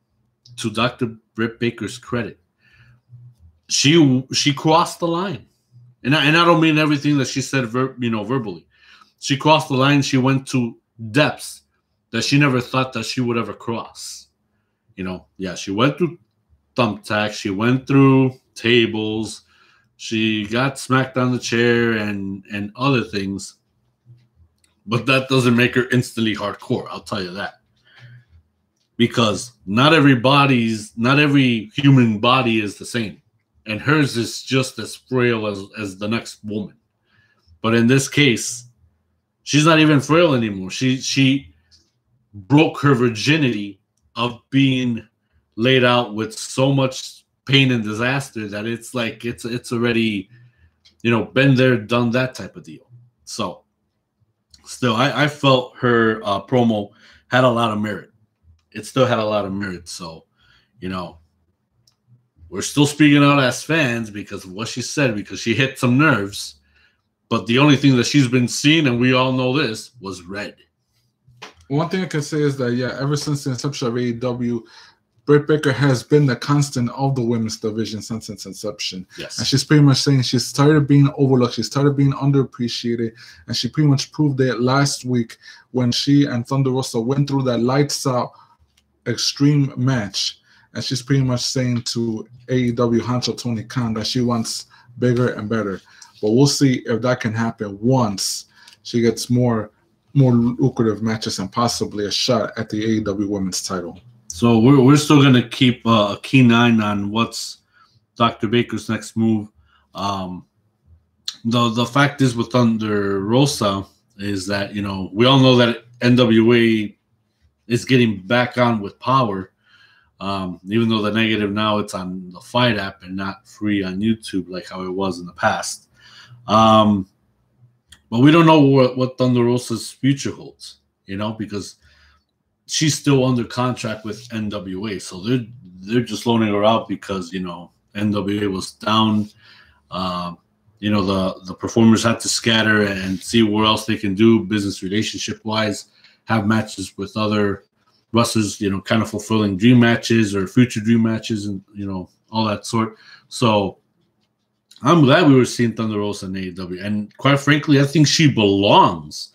to Dr. Britt Baker's credit, she crossed the line, and I don't mean everything that she said, verbally. She crossed the line. She went to depths that she never thought that she would ever cross. Yeah, she went through thumbtacks. She went through tables. She got smacked on the chair and other things. But that doesn't make her instantly hardcore. I'll tell you that. Because not every human body is the same. And hers is just as frail as the next woman. But in this case, she's not even frail anymore. She broke her virginity of being laid out with so much pain and disaster that it's like it's already, been there, done that type of deal. So still, I felt her promo had a lot of merit. It still had a lot of merit. So, we're still speaking out as fans because of what she said, because she hit some nerves. But the only thing that she's been seeing, and we all know this, was red. One thing I can say is that, ever since the inception of AEW, Britt Baker has been the constant of the women's division since its inception. Yes. And she's pretty much saying she's started being overlooked. She started being underappreciated. And she pretty much proved it last week when she and Thunder Rosa went through that lights out extreme match. And she's pretty much saying to AEW Hancho Tony Khan that she wants bigger and better. But we'll see if that can happen once she gets more lucrative matches and possibly a shot at the AEW Women's title. So we're still going to keep a keen eye on what's Dr. Baker's next move. The fact is with Thunder Rosa is that, we all know that NWA is getting back on with power. Even though the negative now it's on the Fight app and not free on YouTube like how it was in the past. But we don't know what Thunder Rosa's future holds, because she's still under contract with NWA. So they're just loaning her out because, NWA was down. The performers had to scatter and see where else they can do business relationship-wise, have matches with other wrestlers, kind of fulfilling dream matches or future dream matches and, all that sort. So I'm glad we were seeing Thunder Rosa in AEW. And quite frankly, I think she belongs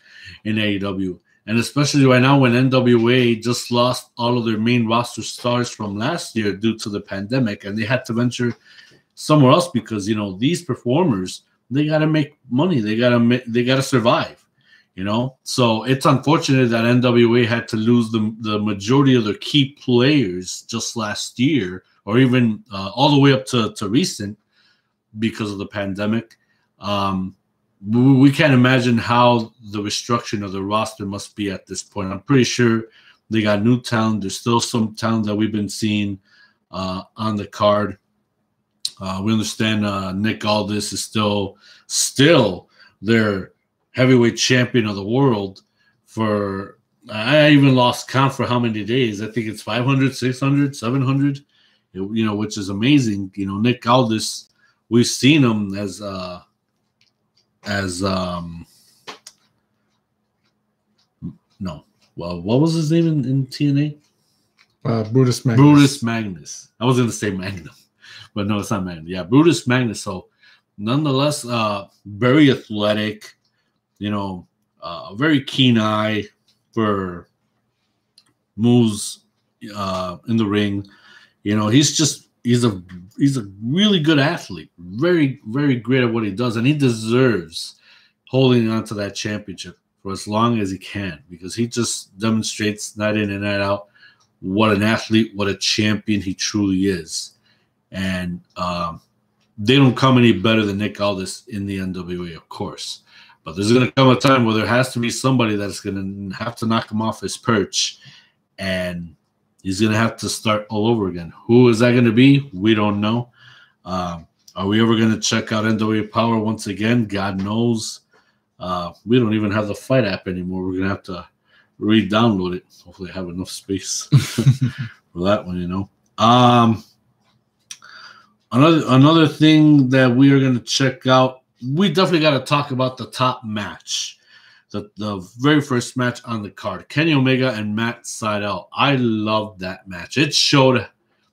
in AEW. And especially right now when NWA just lost all of their main roster stars from last year due to the pandemic, and they had to venture somewhere else because, these performers, they got to make money. They got to survive, So it's unfortunate that NWA had to lose the majority of their key players just last year or even all the way up to recent, because of the pandemic. We can't imagine how the restructuring of the roster must be at this point. I'm pretty sure they got new talent. There's still some talent that we've been seeing on the card. We understand Nick Aldous is still their heavyweight champion of the world for, I even lost count for how many days. I think it's 500, 600, 700, which is amazing. Nick Aldous, we've seen him as what was his name in TNA? Brutus Magnus. Brutus Magnus. I was going to say Magnum, but no, it's not Magnum. Yeah, Brutus Magnus. So, nonetheless, very athletic. A very keen eye for moves in the ring. He's a really good athlete, very, very great at what he does, and he deserves holding on to that championship for as long as he can, because he just demonstrates night in and night out what an athlete, what a champion he truly is. And they don't come any better than Nick Aldis in the NWA, of course. But there's going to come a time where there has to be somebody that's going to have to knock him off his perch, and he's going to have to start all over again. Who is that going to be? We don't know. Are we ever going to check out NWA Power once again? God knows. We don't even have the Fight app anymore. We're going to have to re-download it. Hopefully I have enough space for that one, you know. Another thing that we are going to check out, we definitely got to talk about the top match. The very first match on the card, Kenny Omega and Matt Seidel. I loved that match. It showed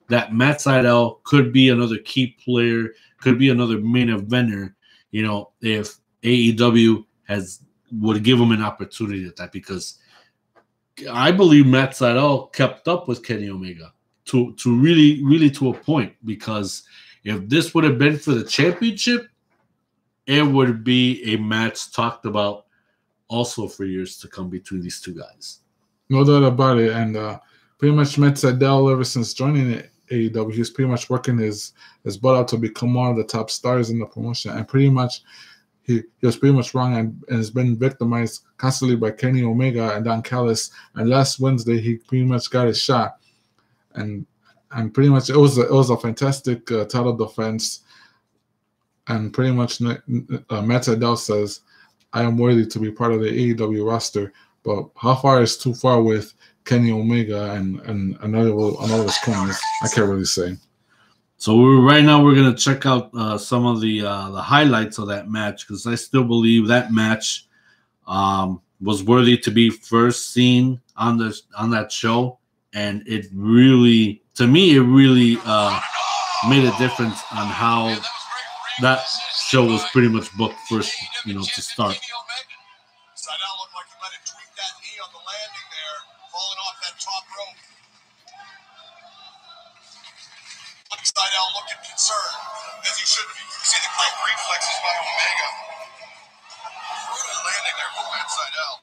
that Matt Seidel could be another key player, could be another main eventer, you know, if AEW would give him an opportunity at that, because I believe Matt Seidel kept up with Kenny Omega to really to a point, because if this would have been for the championship, it would be a match talked about also for years to come between these two guys. No doubt about it. And pretty much Matt Seidel, ever since joining AEW, he's pretty much working his butt out to become one of the top stars in the promotion. And pretty much he was pretty much wrong and has been victimized constantly by Kenny Omega and Don Callis. And last Wednesday, he pretty much got his shot. And pretty much it was a fantastic title defense. And pretty much Matt Seidel says, I am worthy to be part of the AEW roster, but how far is too far with Kenny Omega and another of his corners? I can't really say. So right now we're going to check out some of the highlights of that match, because I still believe that match was worthy to be first seen on that show, and it really, to me, it really made a difference on how that show was pretty much booked first, you know, to start. Seidel looked like he might have tweaked that knee on the landing there, falling off that top rope. Seidel looking concerned, as he should be. You see the great reflexes by Omega. Brutal landing there from Matt Seidel.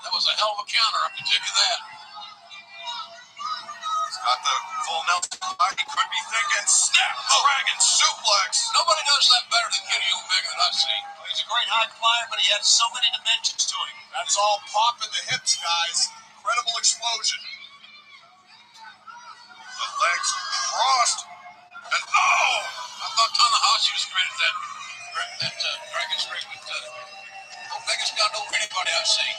That was a hell of a counter, I can tell you that. He's got the full Nelson. He could be thinking, snap, dragon suplex. Nobody does that better than Kenny Omega that I've seen. He's a great high flyer, but he has so many dimensions to him. That's all pop in the hips, guys. Incredible explosion. The legs crossed. And oh! I thought Tanahashi was great at that dragon straight, but Omega's got over anybody I've seen.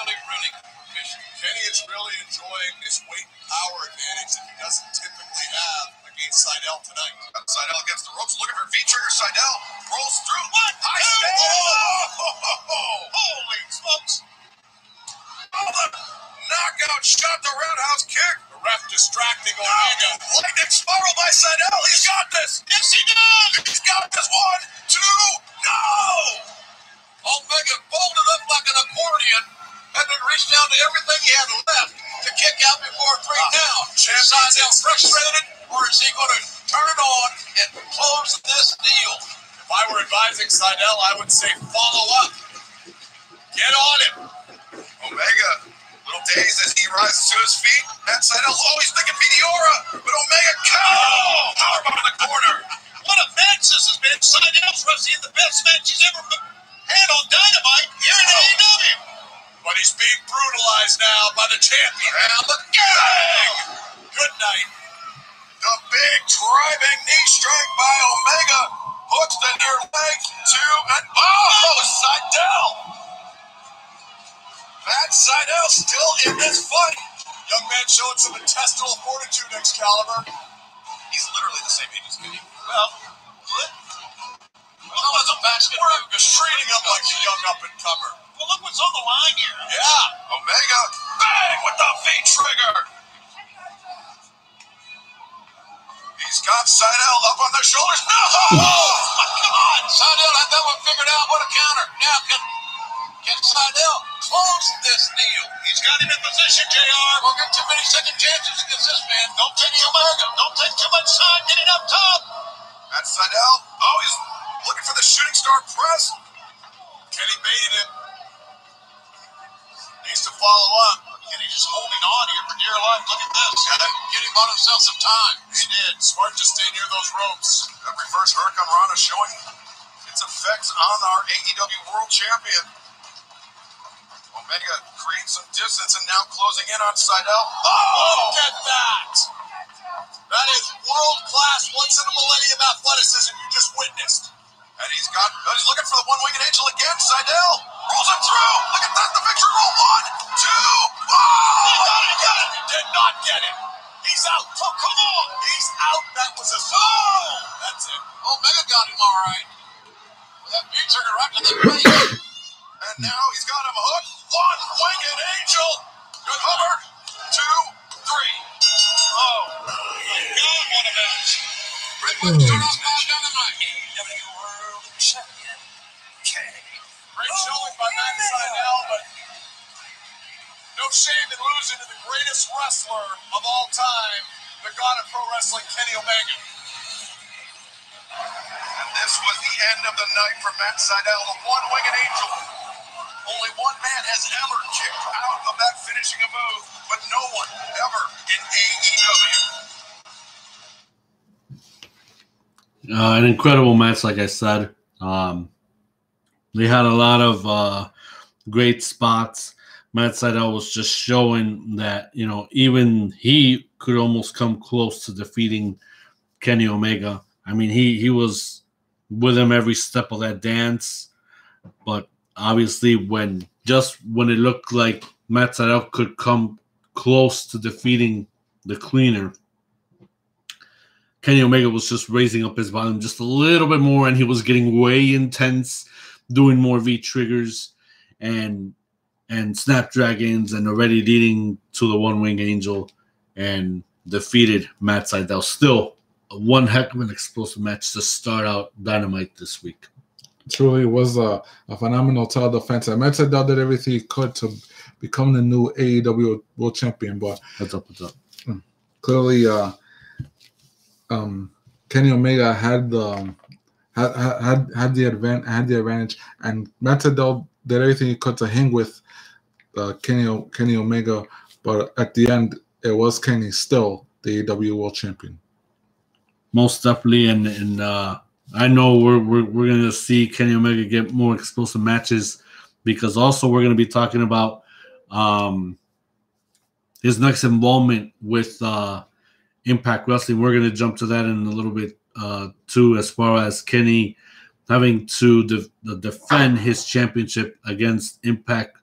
Really efficient. Kenny is really enjoying this weight and power advantage that he doesn't typically have against Seidel tonight. Seidel against the ropes, looking for V-trigger. Seidel rolls through. What? High stand! Holy smokes! Oh, the knockout shot, the roundhouse kick. The ref distracting Omega. Lightning spiral by Seidel. He's got this. Yes, he does. He's got this. 1, 2, no! Omega folded up like an accordion. And then reached down to everything he had left to kick out before 3 down. Is Seidel frustrated, or is he going to turn it on and close this deal? If I were advising Seidel, I would say follow up. Get on him. Omega, little dazed as he rises to his feet. Matt Seidel's always thinking Meteora, but Omega, powerbomb in the corner. What a match this has been. Seidel's rushing the best match he's ever had on Dynamite here in AEW. But he's being brutalized now by the champion. And the gang! Good night. The big driving knee strike by Omega. Hooks the near leg. 2 and Seidel. Matt Seidel still in this fight. Young man showing some intestinal fortitude, Excalibur. He's literally the same age as Kenny. Well, as a basketball, we're treating him like a young up-and-comer. Well, look what's on the line here. Yeah, Omega, bang with the V-trigger. He's got Seidel up on the shoulders. No! Oh, my God! Seidel had that one figured out. What a counter. Now, can Seidel close this deal? He's got him in position, JR. We'll give too many second chances against this man. Don't take too much time getting up top. That's Seidel. Oh, he's looking for the shooting star press. Kenny baited him. Needs to follow up. Kenny just holding on here for dear life. Look at this. Kenny bought himself some time. He did. Smart to stay near those ropes. That reverse Hurricane Rana showing its effects on our AEW World Champion. Omega creates some distance and now closing in on Seidel. Oh, look at that! That is world-class, once-in-a-millennium athleticism you just witnessed. And he's looking for the one-winged angel again. Seidel rolls him through. Look at that, the victory roll. 1, 2. Oh! He got it. Did not get it. He's out. Oh, come on. He's out. That was a that's it. Omega got him all right. That knee trigger right to the face. And now he's got him hooked. One-winged angel. Good hover. 2, 3. Oh, my God, what a match. Redwood start off Dynamite. AEW World Champion. Great showing by Matt Seidel, but no shame in losing to the greatest wrestler of all time, the god of pro wrestling, Kenny Omega. And this was the end of the night for Matt Seidel, the one-winged angel. Only one man has ever kicked out of that finishing a move, but no one ever in AEW. An incredible match, like I said. They had a lot of great spots. Matt Seidel was just showing that, even he could almost come close to defeating Kenny Omega. I mean, he was with him every step of that dance, but obviously when it looked like Matt Seidel could come close to defeating the Cleaner, Kenny Omega was just raising up his volume just a little bit more, and he was getting way intense, doing more V-triggers and Snapdragons, and already leading to the one-wing angel, and defeated Matt Seidel. Still, one heck of an explosive match to start out Dynamite this week. Truly was a phenomenal title defense. And Matt Seidel did everything he could to become the new AEW World Champion. But What's up? Clearly, Kenny Omega had the advantage, and Matt Seidel did everything he could to hang with Kenny Omega. But at the end, it was Kenny still the AEW World Champion. Most definitely, and I know we're going to see Kenny Omega get more explosive matches, because also we're going to be talking about his next involvement with Impact Wrestling. We're going to jump to that in a little bit too, as far as Kenny having to defend his championship against Impact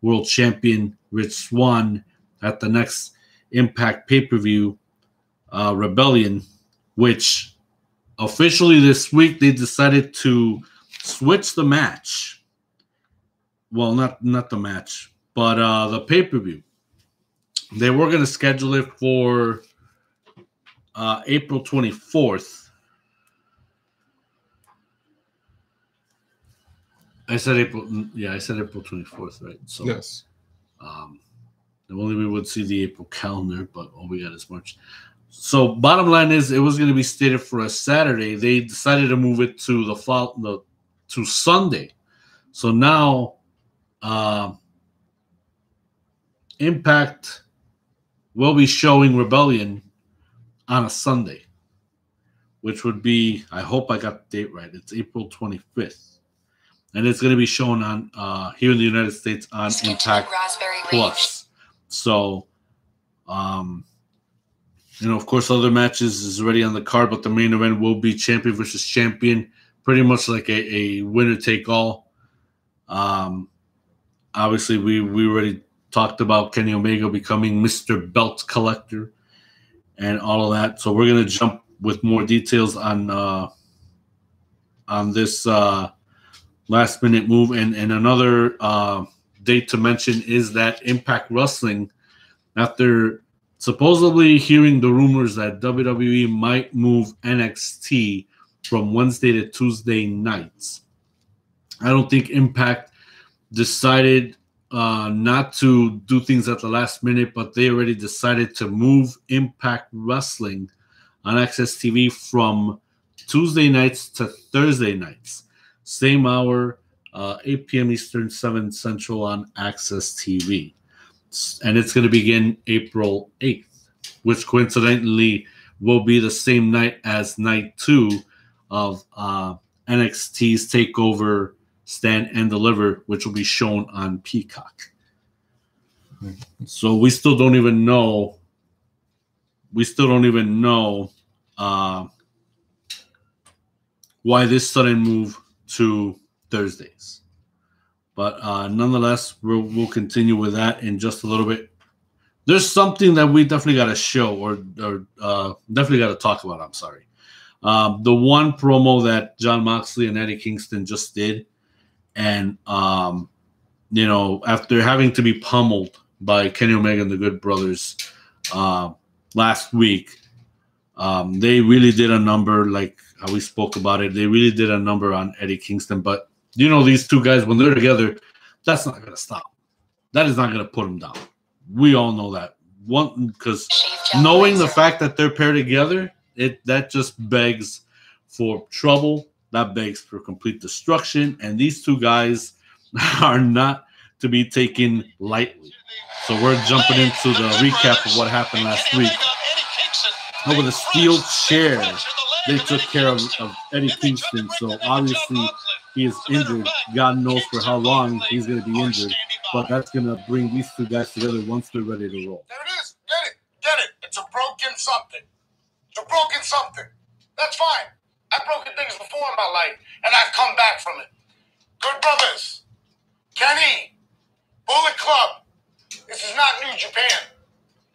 World Champion Rich Swann at the next Impact pay-per-view, Rebellion, which officially this week they decided to switch the match. Well, not the match, but the pay-per-view. They were going to schedule it for April 24th. I said April 24th, right? So yes. Only we would see the April calendar, but all we got is March. So bottom line is, it was going to be stated for a Saturday. They decided to move it to to Sunday. So now Impact will be showing Rebellion on a Sunday, which would be, I hope I got the date right, it's April 25th. And it's going to be shown on here in the United States on Impact Plus. So, of course, other matches is already on the card, but the main event will be champion versus champion, pretty much like a winner-take-all. Obviously, we already talked about Kenny Omega becoming Mr. Belt Collector and all of that. So we're going to jump with more details on this last-minute move. And another date to mention is that Impact Wrestling, after supposedly hearing the rumors that WWE might move NXT from Wednesday to Tuesday nights, I don't think Impact decided not to do things at the last minute, but they already decided to move Impact Wrestling on Access TV from Tuesday nights to Thursday nights. Same hour, 8 p.m. Eastern, 7 Central on Access TV. and it's going to begin April 8th, which coincidentally will be the same night as night 2 of NXT's TakeOver Stand and Deliver, which will be shown on Peacock. So we still don't even know. Why this sudden move to Thursdays. But nonetheless, we'll continue with that in just a little bit. There's something that we definitely got to show or definitely got to talk about. I'm sorry. The one promo that Jon Moxley and Eddie Kingston just did, and after having to be pummeled by Kenny Omega and the Good Brothers last week, they really did a number, like how we spoke about it. They really did a number on Eddie Kingston. But these two guys, when they're together, that's not going to stop. That is not going to put them down. We all know that. One, because knowing the fact that they're paired together, that just begs for trouble. That begs for complete destruction. And these two guys are not to be taken lightly. So we're jumping into the recap of what happened last week. Over the steel chair, they took care of Eddie Kingston. So obviously he is injured. God knows for how long he's going to be injured. But that's going to bring these two guys together once they're ready to roll. There it is. Get it. It's a broken something. That's fine. I've broken things before in my life, and I've come back from it. Good brothers. Kenny. Bullet Club. This is not New Japan.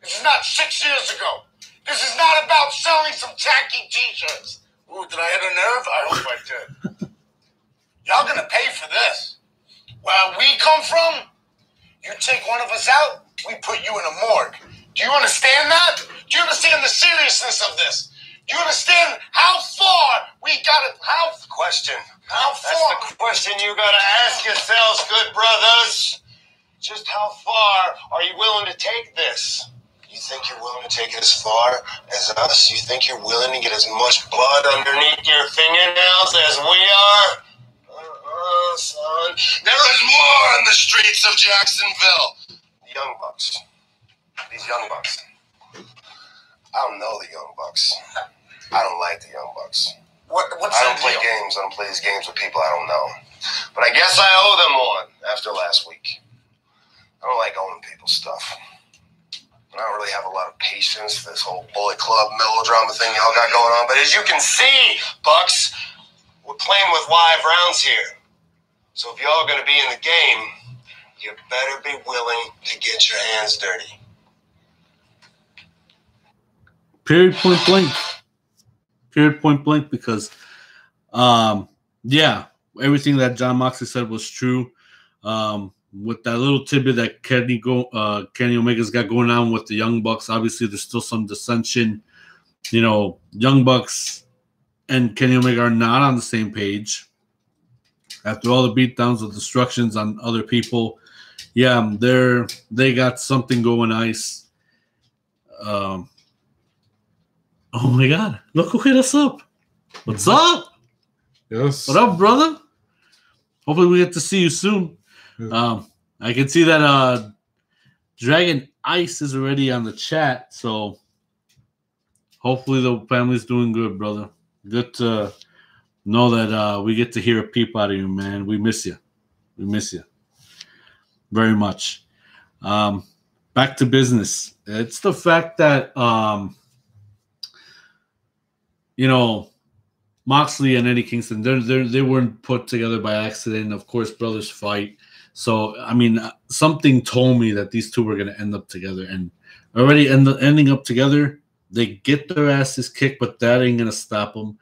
This is not 6 years ago. This is not about selling some tacky t-shirts. Ooh, did I hit a nerve? I hope I did. Y'all gonna pay for this. Where we come from, you take one of us out, we put you in a morgue. Do you understand that? Do you understand the seriousness of this? Do you understand how far we gotta... How far? That's the question you gotta ask yourselves, good brothers. Just how far are you willing to take this? You think you're willing to take it as far as us? You think you're willing to get as much blood underneath your fingernails as we are? Son. There is war on the streets of Jacksonville. The Young Bucks. These Young Bucks. I don't know the Young Bucks. I don't like the Young Bucks. What's I don't play games. I don't play these games with people I don't know. But I guess I owe them one after last week. I don't like owning people's stuff. I don't really have a lot of patience for this whole Bullet Club melodrama thing y'all got going on. But as you can see, Bucks, we're playing with live rounds here. So if y'all are going to be in the game, you better be willing to get your hands dirty. Period, point blank. Period, point blank, because, everything that Jon Moxley said was true. With that little tidbit that Kenny Omega's got going on with the Young Bucks, obviously there's still some dissension. Young Bucks and Kenny Omega are not on the same page. After all the beatdowns of destructions on other people, they got something going nice. Oh my God! Look who hit us up. What's up? Yes. What up, brother? Hopefully we get to see you soon. Yeah. I can see that Dragon Ice is already on the chat, so hopefully the family's doing good, brother. Good to know that we get to hear a peep out of you, man. We miss you. We miss you very much. Back to business. It's the fact that Moxley and Eddie Kingston, they weren't put together by accident. Of course, brothers fight. So, something told me that these two were going to end up together. And already ending up together, they get their asses kicked, but that ain't going to stop them.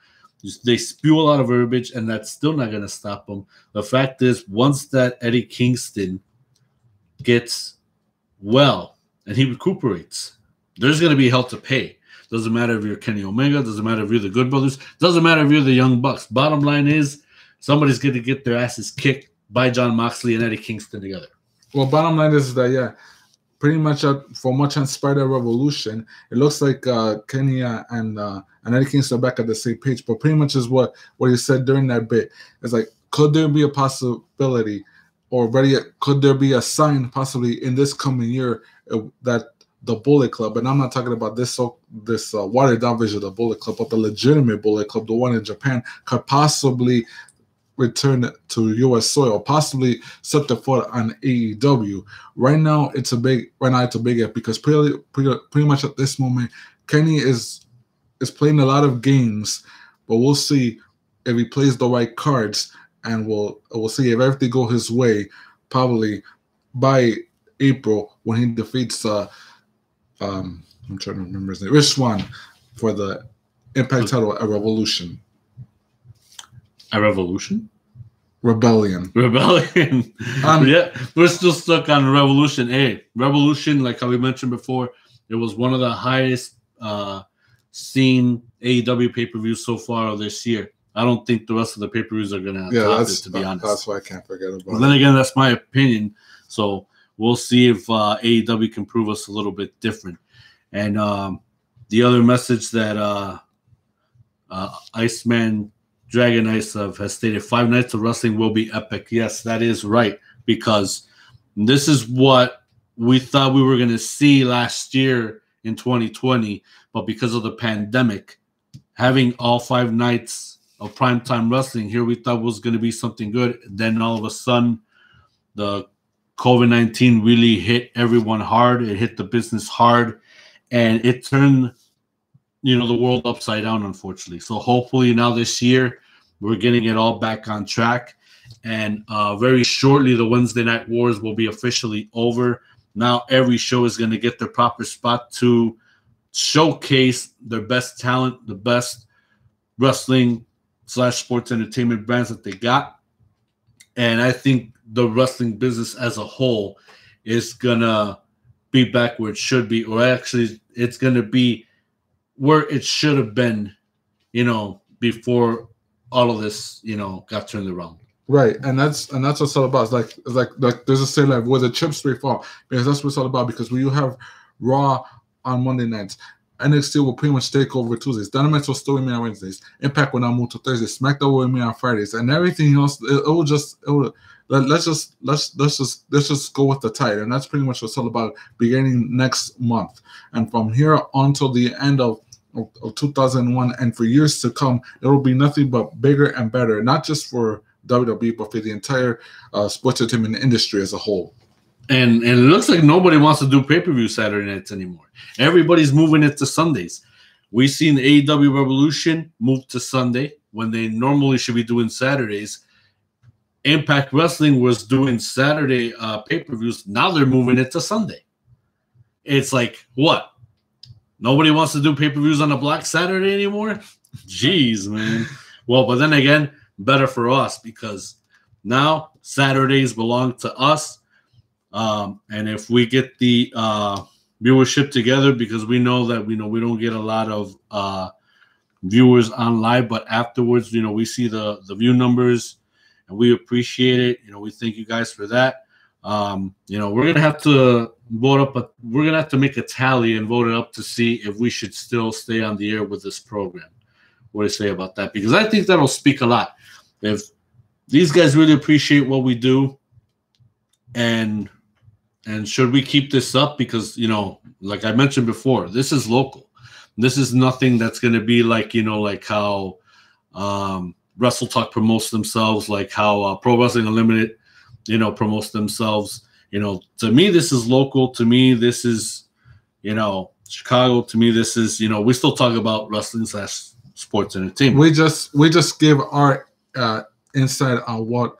They spew a lot of verbiage, and that's still not going to stop them. The fact is, once that Eddie Kingston gets well and he recuperates, there's going to be hell to pay. Doesn't matter if you're Kenny Omega. Doesn't matter if you're the Good Brothers. Doesn't matter if you're the Young Bucks. Bottom line is, somebody's going to get their asses kicked by Jon Moxley and Eddie Kingston together. Well, bottom line is that, pretty much from what transpired at Revolution, it looks like Kenny and Eddie Kingston are back at the same page. But pretty much is what you said during that bit. It's like, could there be a possibility already, could there be a sign possibly in this coming year that the Bullet Club, and I'm not talking about this watered down version of the Bullet Club, but the legitimate Bullet Club, the one in Japan, could possibly return to U.S. soil, possibly set the foot on AEW. Right now, it's a big if, because pretty much at this moment, Kenny is playing a lot of games, but we'll see if he plays the right cards, and we'll see if everything goes his way. Probably by April, when he defeats I'm trying to remember his name, Rich Swann, for the Impact title at Revolution. A Revolution? Rebellion. Yeah, we're still stuck on Revolution. Hey, Revolution, like how we mentioned before, it was one of the highest seen AEW pay-per-views so far this year. I don't think the rest of the pay-per-views are going to top it, to be honest. That's why I can't forget about it. But then again, that's my opinion. So we'll see if AEW can prove us a little bit different. And the other message that Iceman Dragon Ice has stated, 5 nights of wrestling will be epic. Yes, that is right, because this is what we thought we were going to see last year in 2020, but because of the pandemic, having all 5 nights of primetime wrestling here, we thought was going to be something good. Then all of a sudden, the COVID-19 really hit everyone hard. It hit the business hard, and it turned, the world upside down, unfortunately. So hopefully now this year, we're getting it all back on track. And very shortly, the Wednesday Night Wars will be officially over. Now every show is going to get their proper spot to showcase their best talent, the best wrestling / sports entertainment brands that they got. And I think the wrestling business as a whole is going to be back where it should be, or actually it's going to be where it should have been, before all of this, got turned around. Right, and that's what it's all about. It's like there's a saying like, where the chips may fall, because that's what it's all about. Because when you have Raw on Monday nights, NXT will pretty much take over Tuesdays. Dynamite will still be on Wednesdays. Impact will now move to Thursdays. SmackDown will be on Fridays, and everything else let's just go with the tide, and that's pretty much what it's all about. Beginning next month, and from here until the end of 2001, and for years to come, it will be nothing but bigger and better, not just for WWE, but for the entire sports entertainment industry as a whole. And it looks like nobody wants to do pay-per-view Saturday nights anymore. Everybody's moving it to Sundays. We've seen AEW Revolution move to Sunday when they normally should be doing Saturdays. Impact Wrestling was doing Saturday pay-per-views. Now they're moving it to Sunday. It's like, what? Nobody wants to do pay-per-views on a Black Saturday anymore? Jeez, man. Well, but then again, better for us, because now Saturdays belong to us. And if we get the viewership together, because we know that we don't get a lot of viewers on live, but afterwards, we see the view numbers, and we appreciate it. We thank you guys for that. We're gonna have to vote up. We're gonna have to make a tally and vote it up to see if we should still stay on the air with this program. What do you say about that? Because I think that'll speak a lot. If these guys really appreciate what we do, and should we keep this up? Because, like I mentioned before, this is local. This is nothing that's going to be like, like how Wrestle Talk promotes themselves, like how Pro Wrestling Unlimited, promotes themselves. To me, this is local. To me, this is, Chicago. To me, this is, we still talk about wrestling / sports entertainment. We just give our insight on what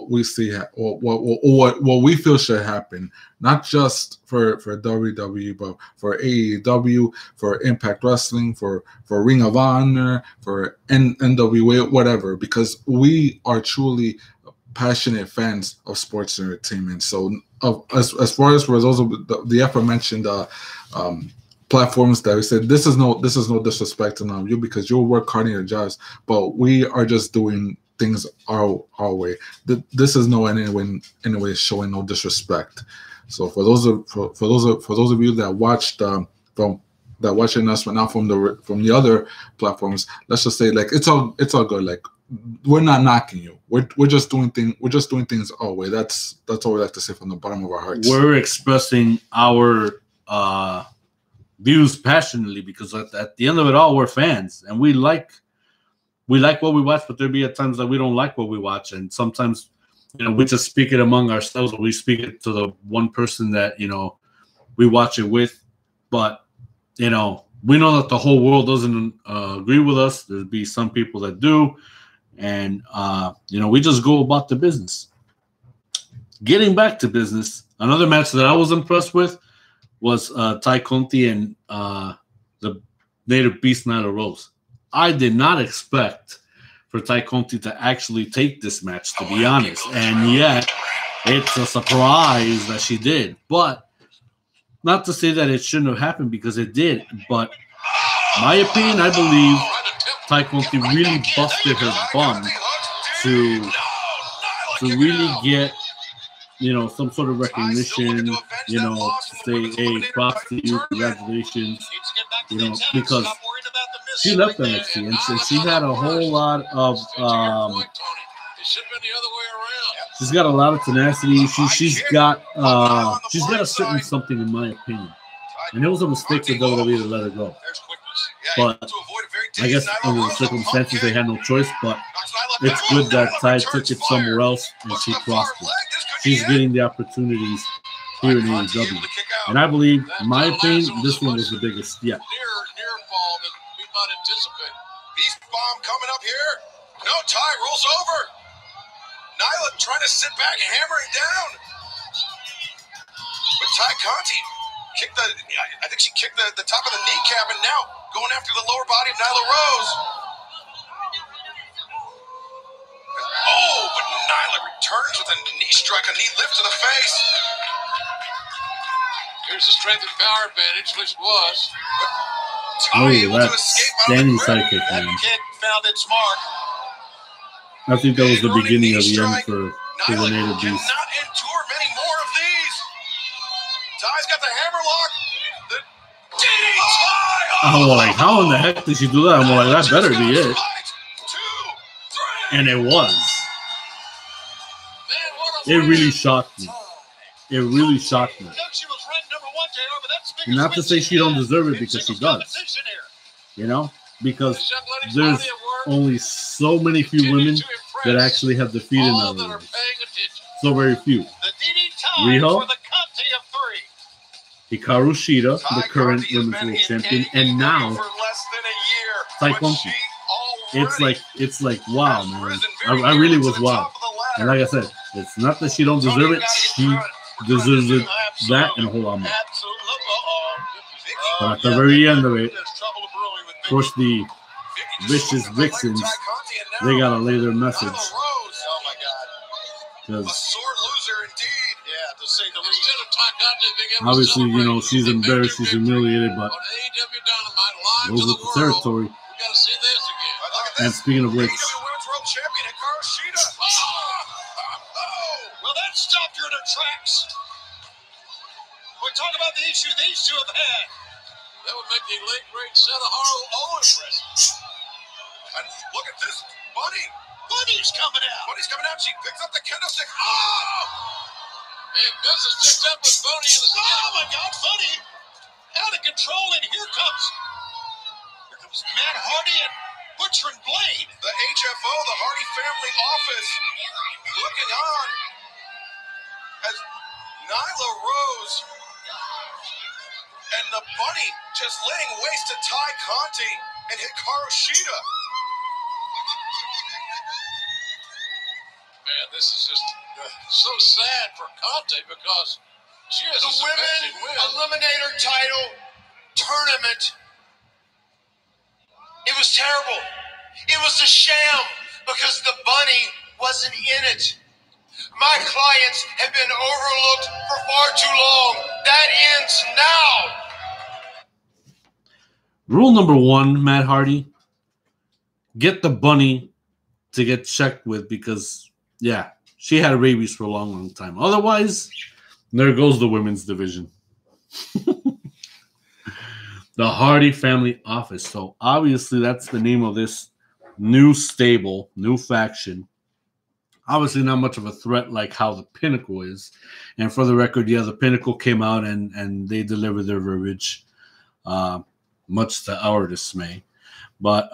we see, what we feel should happen, not just for WWE, but for AEW, for Impact Wrestling, for Ring of Honor, for NWA, whatever, because we are truly passionate fans of sports entertainment. So as far as for those of the aforementioned platforms that we said, this is no disrespect to you, because you'll work hard in your jobs, but we are just doing things our way. This is no any way showing no disrespect. So for those of you that watched watching us right now from the other platforms, let's just say, like, it's all good. Like, we're not knocking you. We're just doing things our way. That's all we like to say from the bottom of our hearts. We're expressing our views passionately because at the end of it all, we're fans and we like what we watch, but there'll be at times that we don't like what we watch, and sometimes we just speak it among ourselves, or we speak it to the one person that we watch it with. But we know that the whole world doesn't agree with us. There'll be some people that do, and we just go about the business. Getting back to business, another match that I was impressed with was Ty Conti and the Native Beast Nyla Rose. I did not expect for Ty Conti to actually take this match, to be honest. And yet, it's a surprise that she did. But not to say that it shouldn't have happened, because it did. But my opinion, I believe Ty Conti really busted her bum to really get some sort of recognition, to say, hey, props to you, congratulations, because she left NXT and she had a whole lot of, she's got a lot of tenacity. She's got a certain something, in my opinion, and it was a mistake for WWE to let her go. But I guess under the circumstances, they had no choice. But it's good that Ty took it somewhere else and she prospered. She's getting the opportunities here in AEW. And I believe, in my opinion, this one was the biggest yet. Near fall that we might anticipate. Beast bomb coming up here. No, Ty rolls over. Nyla trying to sit back, hammering down. But Ty Conti I think she kicked the top of the kneecap, and now going after the lower body of Nyla Rose. Oh, but Nyla returns with a knee strike, a knee lift to the face. Here's the strength and power advantage, at least it was. That's standing sidekick, man. Kick found its mark. I think that was the beginning of the end for the Native Beast. Cannot endure many more of these. Ty's got the hammerlock. The DDT. I'm like, how in the heck did she do that? I'm like, that better be it. And it was. It really shocked me. It really shocked me. And not to say she don't deserve it, because she does. Because there's only so many few women that actually have defeated Nyla Rose. So very few. Riho, Hikaru Shida, the current Women's World Champion, and now Ty Conti. It's like wow, man. I really was wow. And like I said, it's not that she don't deserve it. She deserves it, that and a whole lot more. But at the very end of it, of course, the vicious vixens, they gotta lay their message. Because obviously, she's embarrassed, she's humiliated, but those are the territory. And speaking of which, well, that stopped her in her tracks. We're talking about the issue these two have had. That would make the late great Cesaro impressive. And look at this, Bunny's coming out. She picks up the kendo stick. Oh! And business picked up with Bunny in the stand. Oh my God, Bunny out of control, and here comes Matt Hardy and Butcher and Blade. The HFO, the Hardy family office, looking on as Nyla Rose and the Bunny just laying waste to Ty Conti and Hikaru Shida. Man, this is just so sad for Conti, because she has the Women Eliminator title tournament. It was terrible. It was a sham because the Bunny wasn't in it. My clients have been overlooked for far too long. That ends now. Rule number 1, Matt Hardy, get the Bunny to get checked with, because, yeah, she had rabies for a long, long time. Otherwise, there goes the women's division. The Hardy family office. So, obviously, that's the name of this new stable, new faction. Obviously, not much of a threat like how the Pinnacle is. And for the record, yeah, the Pinnacle came out and they delivered their verbiage, much to our dismay. But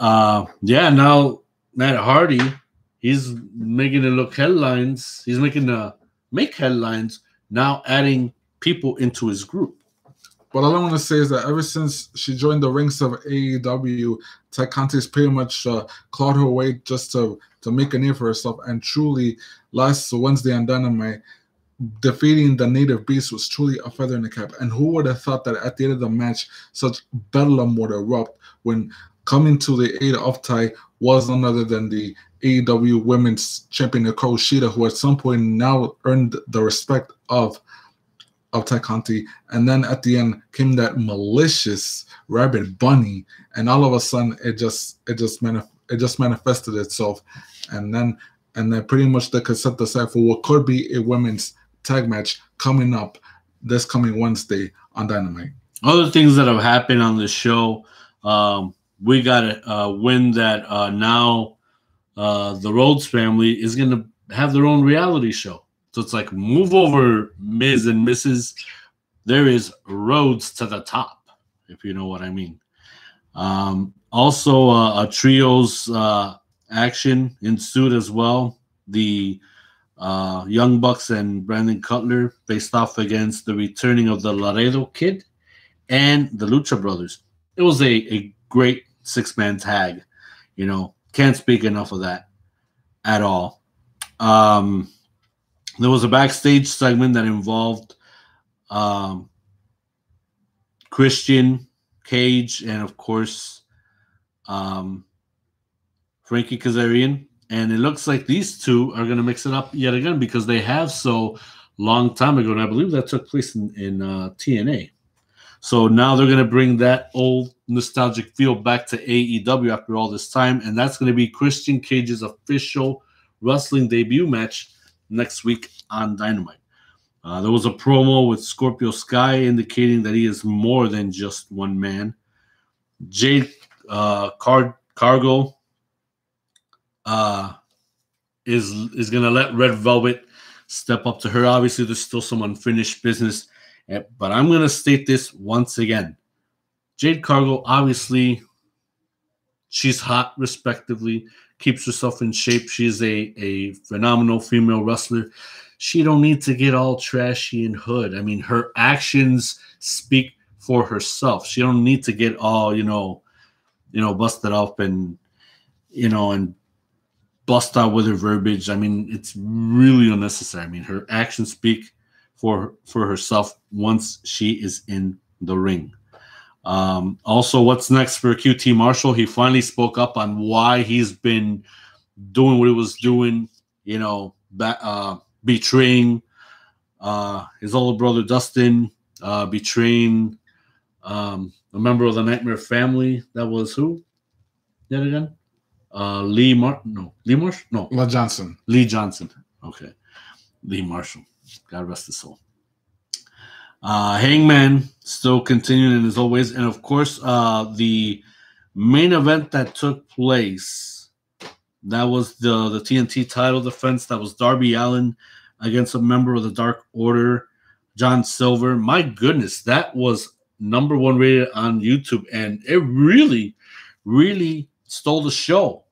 yeah, now Matt Hardy, he's making it look headlines. He's make headlines now, adding people into his group. What all I want to say is that ever since she joined the ranks of AEW, Tay Conti's pretty much clawed her way just to make a name for herself. And truly, last Wednesday on Dynamite, defeating the Native Beast was truly a feather in the cap. And who would have thought that at the end of the match, such bedlam would erupt when coming to the aid of Tay was none other than the AEW Women's Champion Hikaru Shida, who at some point now earned the respect of Tay Conti. And then at the end came that malicious rabbit bunny, and all of a sudden it just manifested itself, and then pretty much they could set the side for what could be a women's tag match coming up this coming Wednesday on Dynamite. Other things that have happened on the show, we got a win that now the Rhodes family is going to have their own reality show. So it's like, move over, Ms. and Mrs. There is roads to the top, if you know what I mean. Also, a trios action ensued as well. The Young Bucks and Brandon Cutler faced off against the returning of the Laredo Kid and the Lucha Brothers. It was a great six-man tag. You know, can't speak enough of that at all. There was a backstage segment that involved Christian Cage and, of course, Frankie Kazarian. And it looks like these two are going to mix it up yet again because they have so long time ago. And I believe that took place in TNA. So now they're going to bring that old nostalgic feel back to AEW after all this time. And that's going to be Christian Cage's official wrestling debut match next week on Dynamite. There was a promo with Scorpio Sky indicating that he is more than just one man. Jade Cargill is going to let Red Velvet step up to her. Obviously, there's still some unfinished business, but I'm going to state this once again. Jade Cargill, obviously, she's hot, respectively, keeps herself in shape. She's a phenomenal female wrestler. She don't need to get all trashy and hood. I mean, her actions speak for herself. She don't need to get all, busted up and bust out with her verbiage. I mean, it's really unnecessary. I mean, her actions speak for herself once she is in the ring. Also, what's next for QT Marshall? He finally spoke up on why he's been doing what he was doing, betraying his older brother Dustin, betraying a member of the Nightmare family. That was who? Yet again? Lee Johnson. Lee Johnson. Okay. Lee Marshall. God rest his soul. Hangman still continuing as always. And of course, the main event that took place, that was the TNT title defense. That was Darby Allin against a member of the Dark Order, John Silver. My goodness, that was #1 rated on YouTube. And it really, really stole the show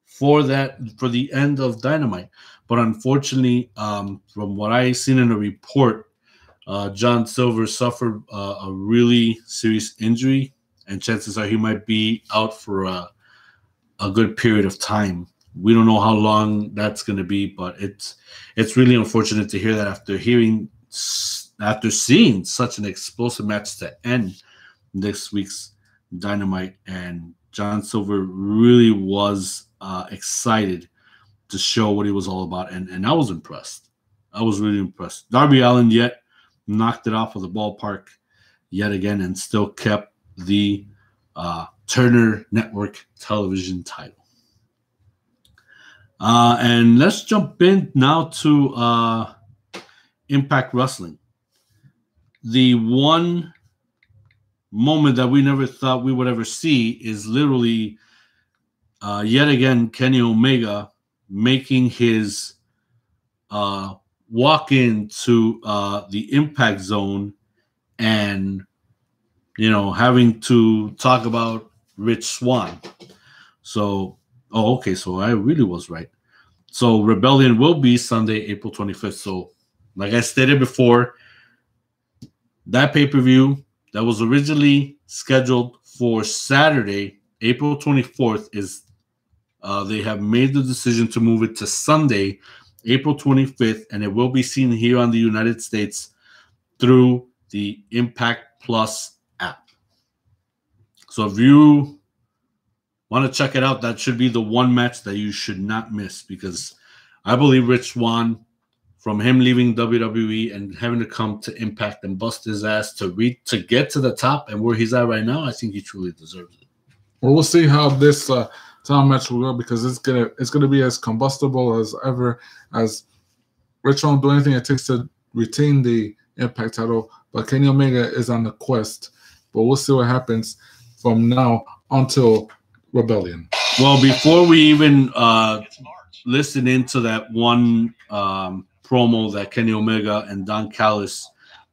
for the end of Dynamite. But unfortunately, from what I seen in a report, John Silver suffered a really serious injury, and chances are he might be out for a good period of time. We don't know how long that's going to be, but it's really unfortunate to hear that after seeing such an explosive match to end this week's Dynamite. And John Silver really was excited to show what he was all about, and I was impressed. I was really impressed. Darby Allin yet knocked it off of the ballpark yet again and still kept the Turner Network television title. And let's jump in now to Impact Wrestling. The one moment that we never thought we would ever see is literally yet again, Kenny Omega making his walk into the Impact Zone and, having to talk about Rich Swann. So, okay, so I really was right. So Rebellion will be Sunday, April 25th. So, like I stated before, that pay-per-view that was originally scheduled for Saturday, April 24th, is they have made the decision to move it to Sunday, April 25th, and it will be seen here on the United States through the Impact Plus app. So if you want to check it out, that should be the one match that you should not miss, because I believe Rich Swann, from him leaving WWE and having to come to Impact and bust his ass to get to the top and where he's at right now, I think he truly deserves it. Well, we'll see how this time match will go, because it's gonna be as combustible as ever, as Rich Swann will do anything it takes to retain the Impact title. But Kenny Omega is on the quest. But we'll see what happens from now until Rebellion. Well, before we even listen into that one promo that Kenny Omega and Don Callis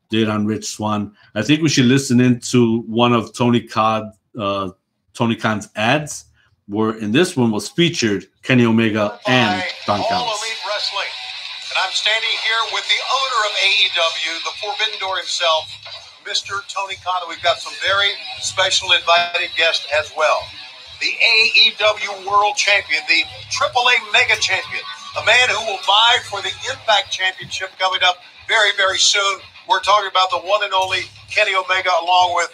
did on Rich Swann, I think we should listen into one of Tony Khan's ads, where in this one was featured Kenny Omega and Don Callis. All Elite Wrestling. And I'm standing here with the owner of AEW, the Forbidden Door himself, Mr. Tony Khan. We've got some very special invited guests as well. The AEW World Champion, the AAA Mega Champion, a man who will vie for the Impact Championship coming up very, very soon. We're talking about the one and only Kenny Omega, along with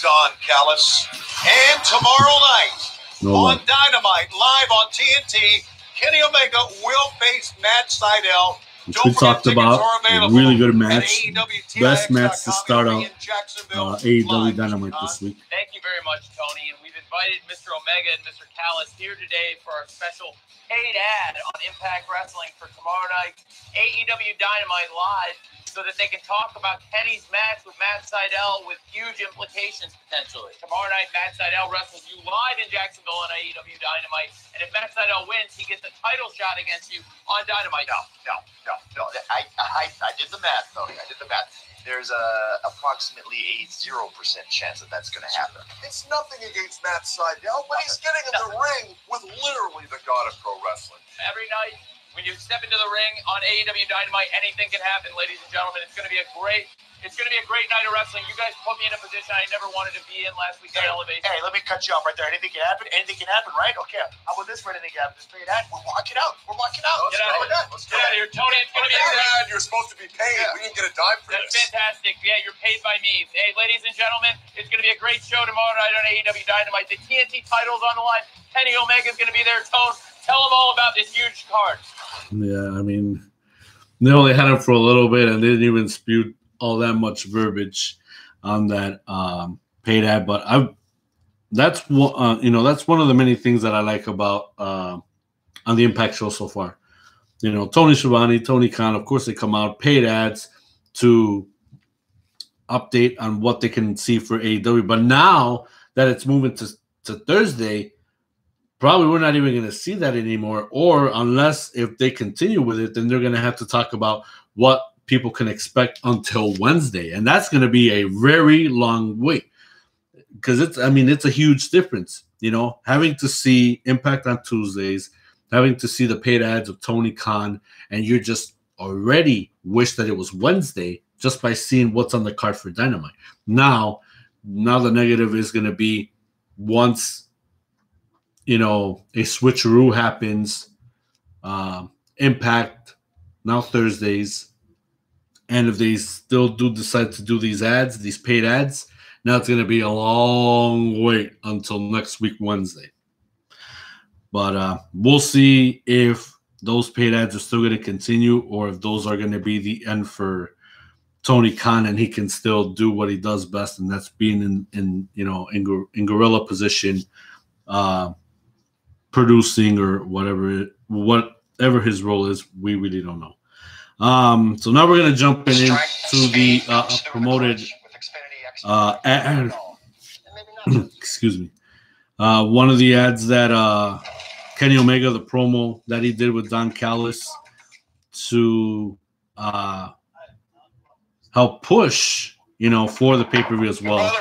Don Callis. And tomorrow night on Dynamite, live on TNT, Kenny Omega will face Matt Seidel. Which we talked about, a really good match. Best match to start out AEW Dynamite this week. Thank you very much, Tony. And we've invited Mr. Omega and Mr. Callis here today for our special paid ad on Impact Wrestling for tomorrow night, AEW Dynamite Live, so that they can talk about Kenny's match with Matt Seidel with huge implications potentially. Tomorrow night, Matt Seidel wrestles you live in Jacksonville on AEW Dynamite, and if Matt Seidel wins, he gets a title shot against you on Dynamite. No. I did the math, though. I did the math. There's approximately a 0% chance that that's going to happen. It's nothing against Matt Seidel, but he's getting in the ring with literally the god of pro wrestling. Every night, when you step into the ring on AEW Dynamite, anything can happen, ladies and gentlemen. It's going to be a great night of wrestling. You guys put me in a position I never wanted to be in last week at Elevation. Hey, let me cut you off right there. Anything can happen. Anything can happen, right? Okay. How about this for anything can happen? Just pay that. We're walking out. Get out of here, Tony. It's going to be Dad, you're supposed to be paid. We didn't get a dime for That's this. fantastic. Yeah, you're paid by me. Hey, ladies and gentlemen, it's going to be a great show tomorrow night on AEW Dynamite. The TNT title's on the line. Kenny Omega's going to be there. Tone, tell them all about this huge card. Yeah, I mean, they only had him for a little bit, and they didn't even spew all that much verbiage on that paid ad. But that's one of the many things that I like about on the Impact show so far. Tony Schiavone, Tony Khan, of course, they come out paid ads to update on what they can see for AEW. But now that it's moving to Thursday, probably we're not even going to see that anymore. Or unless if they continue with it, then they're going to have to talk about what people can expect until Wednesday. And that's going to be a very long wait, because it's a huge difference, having to see Impact on Tuesdays, having to see the paid ads of Tony Khan, and you're just already wish that it was Wednesday just by seeing what's on the card for Dynamite. Now the negative is going to be once, a switcheroo happens, Impact now Thursdays, and if they still do decide to do these ads, these paid ads, now it's going to be a long wait until next week, Wednesday. But we'll see if those paid ads are still going to continue, or if those are going to be the end for Tony Khan, and he can still do what he does best, and that's being in gorilla position, producing or whatever his role is. We really don't know. So now we're going to jump into the promoted ad. Excuse me. One of the ads that Kenny Omega, the promo that he did with Don Callis to help push, for the pay-per-view as well.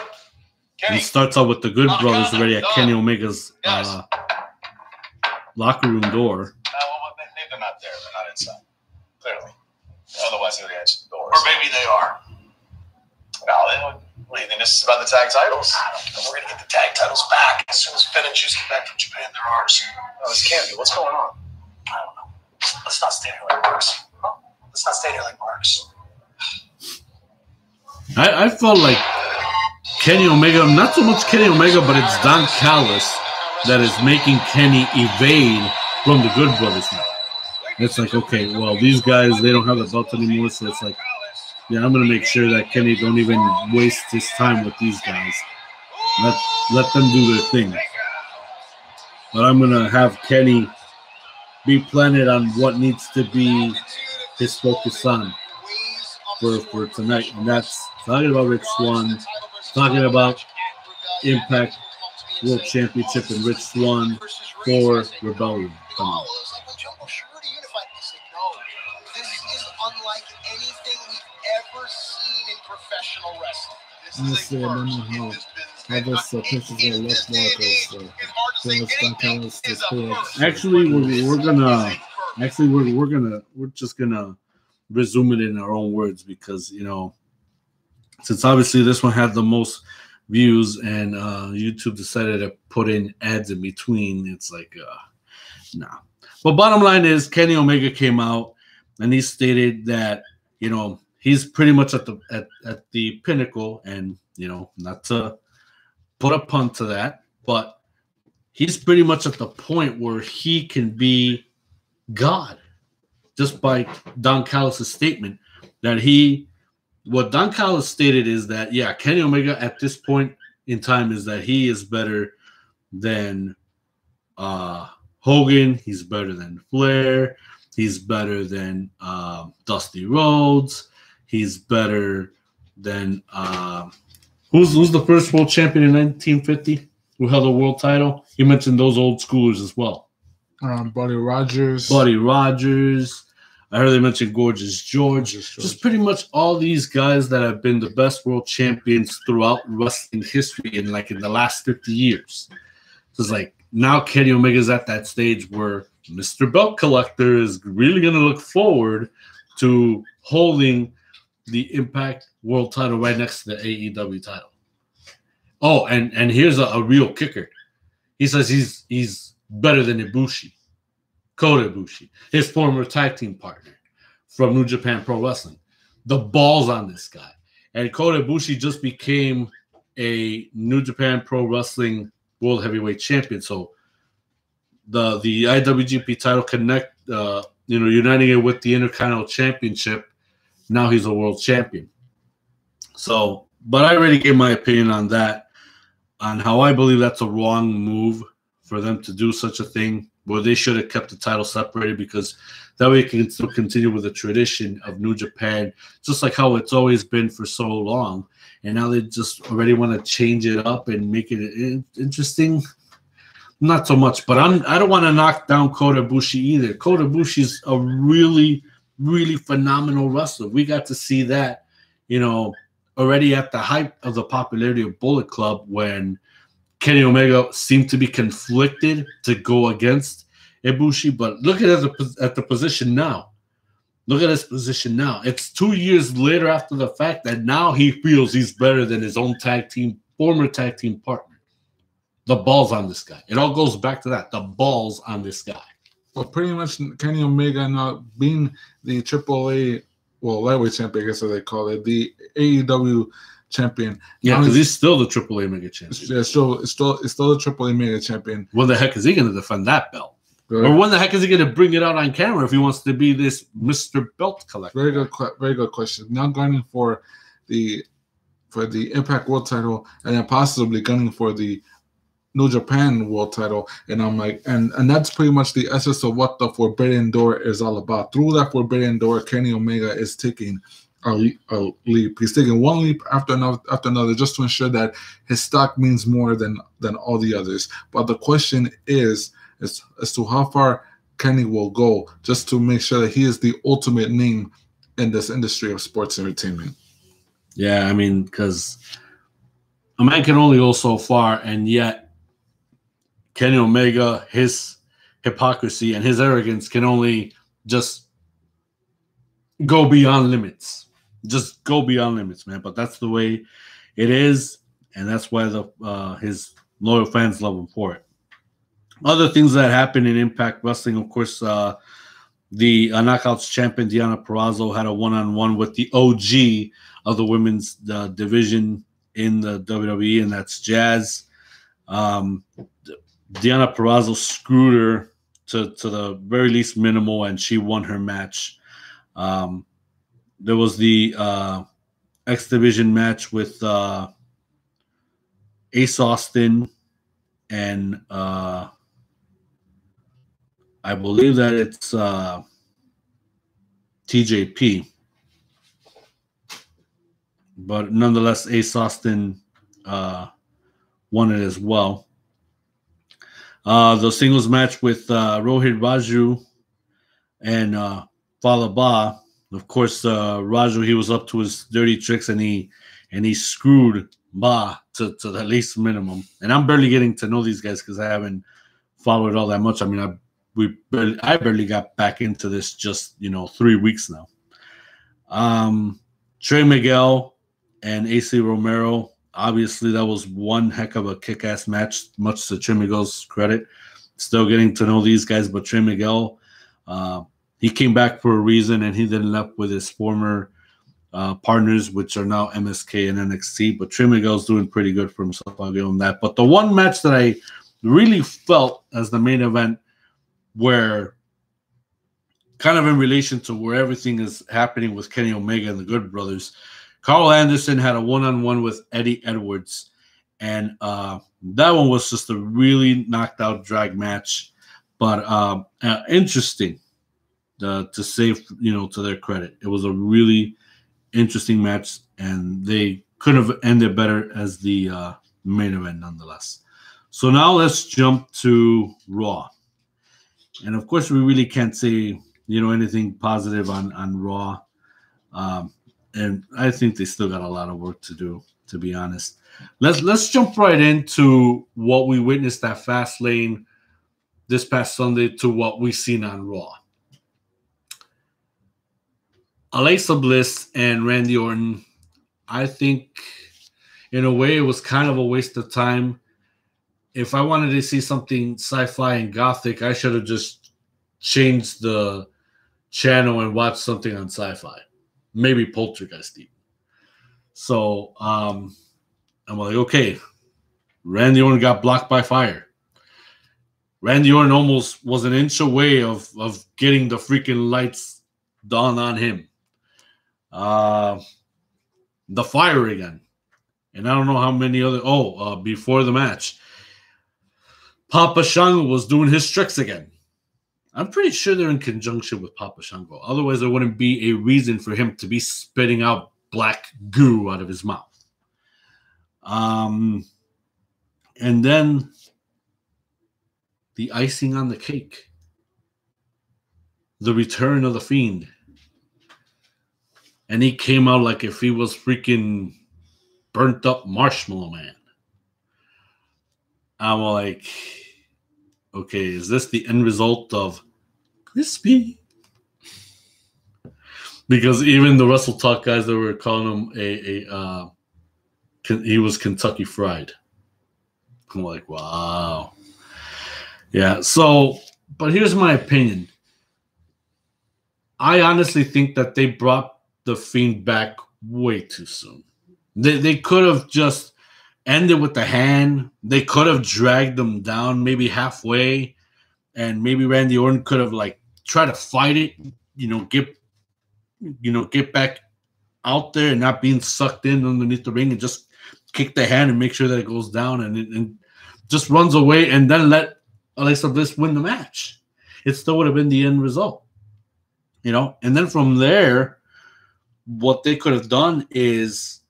It starts out with the Good Brothers already at Kenny Omega's locker room door. They're not there. They're not inside. Clearly. Otherwise, they're against the doors. Or maybe they are. No, what do you think? This is about the tag titles? I don't know. We're going to get the tag titles back as soon as Finn and Juice get back from Japan. They're ours. No, this can't be. What's going on? I don't know. Let's not stay here like marks. Let's not stay here like marks. I felt like Kenny Omega, not so much Kenny Omega, but it's Don Callis that is making Kenny evade from the Good Brothers now. It's like, okay, well, these guys, they don't have the belt anymore, so it's like, yeah, I'm going to make sure that Kenny don't even waste his time with these guys. Let them do their thing. But I'm going to have Kenny be planted on what needs to be his focus on for tonight. And that's talking about Rich Swann, talking about Impact World Championship and Rich Swann for Rebellion. Come on. Honestly, I don't know how this pitch is gonna look like. Actually, we're just gonna resume it in our own words because since obviously this one had the most views and YouTube decided to put in ads in between, it's like nah. But bottom line is Kenny Omega came out and he stated that he's pretty much at the pinnacle, and not to put a pun to that, but he's pretty much at the point where he can be God, just by Don Callis' statement that what Don Callis stated is that Kenny Omega at this point in time is that he is better than Hogan, he's better than Flair, he's better than Dusty Rhodes. He's better than who's the first world champion in 1950 who held a world title? He mentioned those old schoolers as well. Buddy Rogers. I heard they mentioned Gorgeous George. Just pretty much all these guys that have been the best world champions throughout wrestling history in the last 50 years. So it's like now Kenny Omega's at that stage where Mr. Belt Collector is really going to look forward to holding the Impact World title right next to the AEW title. Oh, and here's a real kicker. He says he's better than Ibushi, Kota Ibushi, his former tag team partner from New Japan Pro Wrestling. The balls on this guy. And Kota Ibushi just became a New Japan Pro Wrestling World Heavyweight Champion. So the IWGP title uniting it with the Intercontinental Championship. Now he's a world champion. So, but I already gave my opinion on that, on how I believe that's a wrong move for them to do such a thing, where they should have kept the title separated, because that way it can still continue with the tradition of New Japan, just like how it's always been for so long. And now they just already want to change it up and make it interesting. Not so much, but I don't want to knock down Kota Ibushi either. Kota Ibushi's a really, really phenomenal wrestler. We got to see that, already at the height of the popularity of Bullet Club, when Kenny Omega seemed to be conflicted to go against Ibushi. But look at the position now. Look at his position now. It's 2 years later after the fact that now he feels he's better than his own former tag team partner. The balls on this guy. It all goes back to that. The balls on this guy. Well, pretty much Kenny Omega now being the AAA, lightweight champion, I guess as they call it, the AEW champion. Yeah, because he's still the AAA mega champion. Yeah, it's still the AAA mega champion. When the heck is he going to defend that belt? Right. Or when the heck is he going to bring it out on camera if he wants to be this Mr. Belt Collector? Very good question. Now gunning for the Impact World title, and then possibly gunning for the New Japan World title, and I'm like, and that's pretty much the essence of what the Forbidden Door is all about. Through that Forbidden Door, Kenny Omega is taking a leap. He's taking one leap after another just to ensure that his stock means more than all the others. But the question is as to how far Kenny will go just to make sure that he is the ultimate name in this industry of sports entertainment. Yeah, I mean, because a man can only go so far, and yet Kenny Omega, his hypocrisy and his arrogance can only just go beyond limits. Just go beyond limits, man. But that's the way it is, and that's why his loyal fans love him for it. Other things that happen in Impact Wrestling, of course, the Knockouts champion Deonna Purrazzo had a one-on-one with the OG of the women's division in the WWE, and that's Jazz. Deonna Purrazzo screwed her to the very least minimal, and she won her match. There was the X Division match with Ace Austin and I believe that it's TJP. But nonetheless, Ace Austin won it as well. The singles match with Rohit Raju and Falaba. Of course, Raju, he was up to his dirty tricks, and he screwed Ba to the least minimum. And I'm barely getting to know these guys because I haven't followed all that much. I mean, I barely got back into this just 3 weeks now. Trey Miguel and AC Romero, obviously that was one heck of a kick-ass match, much to Trey Miguel's credit. Still getting to know these guys, but Trey Miguel, he came back for a reason, and he didn't left with his former partners, which are now MSK and NXT. But Trey Miguel's doing pretty good for himself. I'll give him that. But the one match that I really felt as the main event, where kind of in relation to where everything is happening with Kenny Omega and the Good Brothers, Carl Anderson had a one-on-one with Eddie Edwards, and that one was just a really knocked-out drag match, but interesting to say, to their credit. It was a really interesting match, and they could have ended better as the main event nonetheless. So now let's jump to Raw. And of course, we really can't say, anything positive on Raw. And I think they still got a lot of work to do, to be honest. Let's jump right into what we witnessed at Fast Lane this past Sunday to what we've seen on Raw. Alexa Bliss and Randy Orton, I think, in a way, it was kind of a waste of time. If I wanted to see something sci-fi and gothic, I should have just changed the channel and watched something on sci-fi. Maybe Poltergeist even. So I'm like, okay, Randy Orton got blocked by fire. Randy Orton almost was an inch away of getting the freaking lights dawn on him. The fire again. And I don't know how many other... before the match, Papa Shango was doing his tricks again. I'm pretty sure they're in conjunction with Papa Shango. Otherwise, there wouldn't be a reason for him to be spitting out black goo out of his mouth. And then the icing on the cake. The return of the Fiend. And he came out like if he was freaking burnt up Marshmallow Man. I'm like, okay, is this the end result of crispy? Because even the Wrestle Talk guys, they were calling him he was Kentucky Fried. I'm like, wow. Yeah, so, but here's my opinion. I honestly think that they brought the Fiend back way too soon. They could have just ended with the hand. They could have dragged them down maybe halfway, and maybe Randy Orton could have tried to fight it, get back out there and not being sucked in underneath the ring, and just kick the hand and make sure that it goes down and just runs away, and then let Alexa Bliss win the match. It still would have been the end result, And then from there, what they could have done is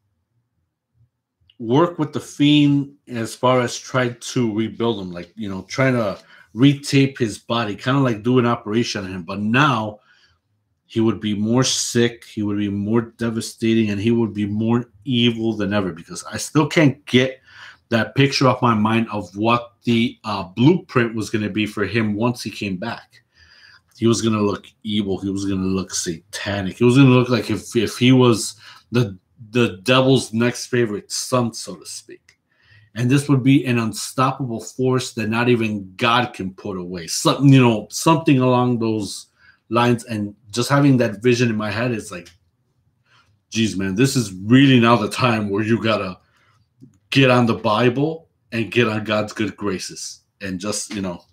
work with the Fiend as far as try to rebuild him, like, you know, trying to retape his body, kind of like do an operation on him. But now he would be more sick, he would be more devastating, and he would be more evil than ever, because I still can't get that picture off my mind of what the blueprint was going to be for him once he came back. He was going to look evil. He was going to look satanic. He was going to look like if he was the devil's next favorite son, so to speak. And this would be an unstoppable force that not even God can put away. Something, you know, something along those lines. And just having that vision in my head is like, geez, man, this is really now the time where you got to get on the Bible and get on God's good graces and just, you know,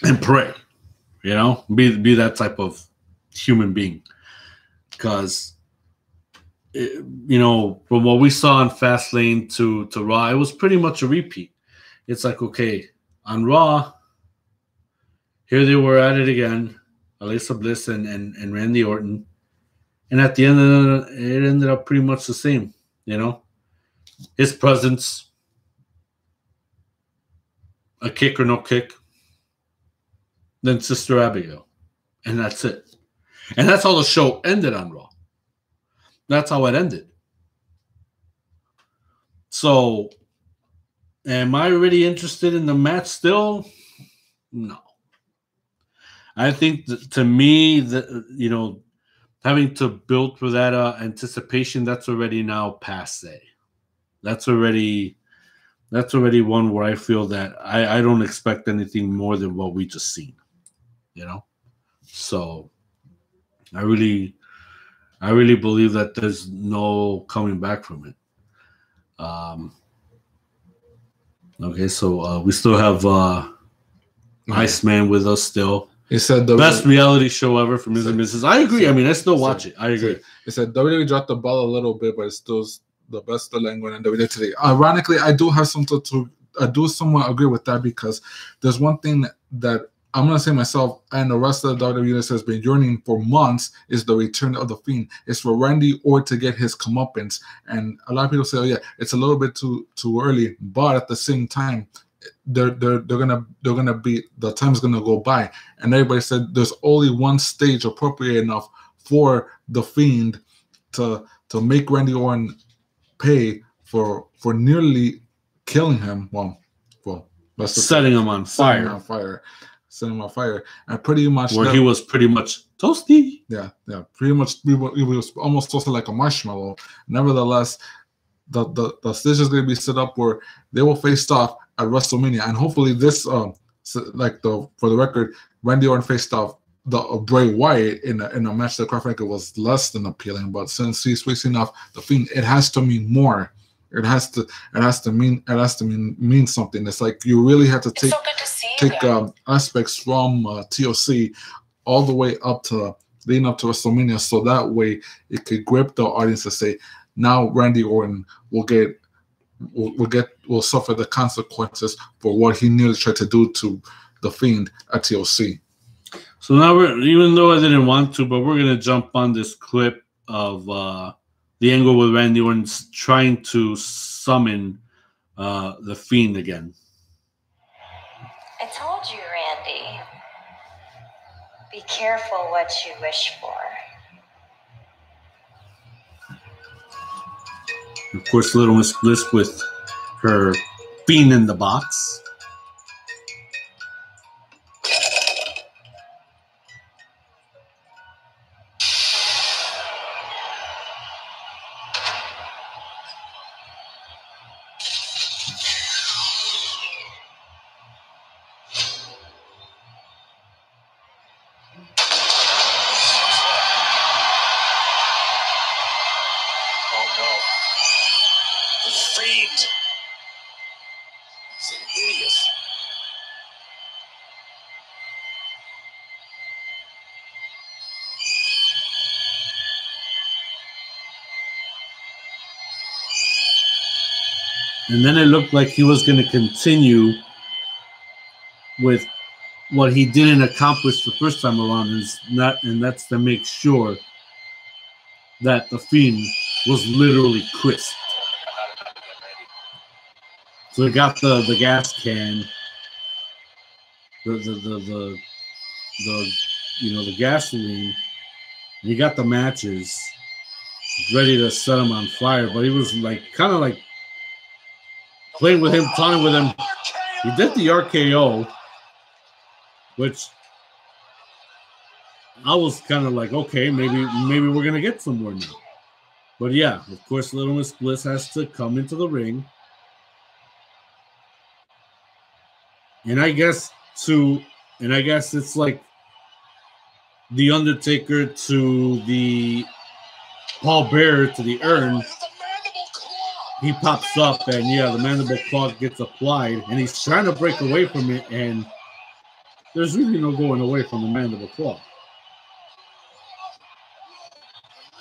and pray, you know, be that type of human being. Because, you know, from what we saw on Fast Lane to Raw, it was pretty much a repeat. It's like, okay, on Raw, here they were at it again, Alexa Bliss and Randy Orton. And at the end of it ended up pretty much the same, you know. His presence, a kick or no kick, then Sister Abigail. And that's it. And that's how the show ended on Raw. That's how it ended. So, am I really interested in the match still? No. I think that, to me, that, you know, having to build for that anticipation, that's already now passe. That's already one where I feel that I don't expect anything more than what we just seen, you know. So I really believe that there's no coming back from it. Okay, so we still have Iceman with us still. He said the best reality show ever for Ms. and Mrs. I agree. I mean, I still watch it. I agree. He said WWE dropped the ball a little bit, but it's still the best storyline in WWE today. Ironically, I do have something to. I do somewhat agree with that, because there's one thing that I'm gonna say myself and the rest of the WWE has been yearning for months is the return of the Fiend. It's for Randy Orton to get his comeuppance, and a lot of people say, "Oh yeah, it's a little bit too early," but at the same time, they're gonna be, the time's gonna go by, and everybody said there's only one stage appropriate enough for the Fiend to make Randy Orton pay for nearly killing him. Well, setting him on fire. Setting him on fire, and pretty much where he was pretty much toasty. Yeah, pretty much. He was almost toasted like a marshmallow. Nevertheless, the stage is going to be set up where they will face off at WrestleMania, and hopefully this, for the record, Randy Orton faced off the Bray Wyatt in a match that quite frankly was less than appealing. But since he's facing off the Fiend, it has to mean more. It has to mean something. It's like you really have to take aspects from TLC all the way up to leading up to WrestleMania, so that way it could grip the audience to say, now Randy Orton will suffer the consequences for what he nearly tried to do to the Fiend at TLC. So now even though I didn't want to, but we're gonna jump on this clip of the angle with Randy Orton trying to summon the Fiend again. I told you, Randy. Be careful what you wish for. Of course, Little Miss Bliss with her Fiend in the box. And then it looked like he was going to continue with what he didn't accomplish the first time around, and that's to make sure that the Fiend was literally crisped. So he got the gas can, the gasoline, and he got the matches ready to set him on fire. But he was like kind of like playing with him, taunting with him. He did the RKO, which I was kind of like, okay, maybe we're gonna get somewhere now. But yeah, of course, Little Miss Bliss has to come into the ring. And I guess it's like the Undertaker to the Paul Bearer to the urn. He pops up, and yeah, the mandible claw gets applied, and he's trying to break away from it, and there's really no going away from the mandible claw.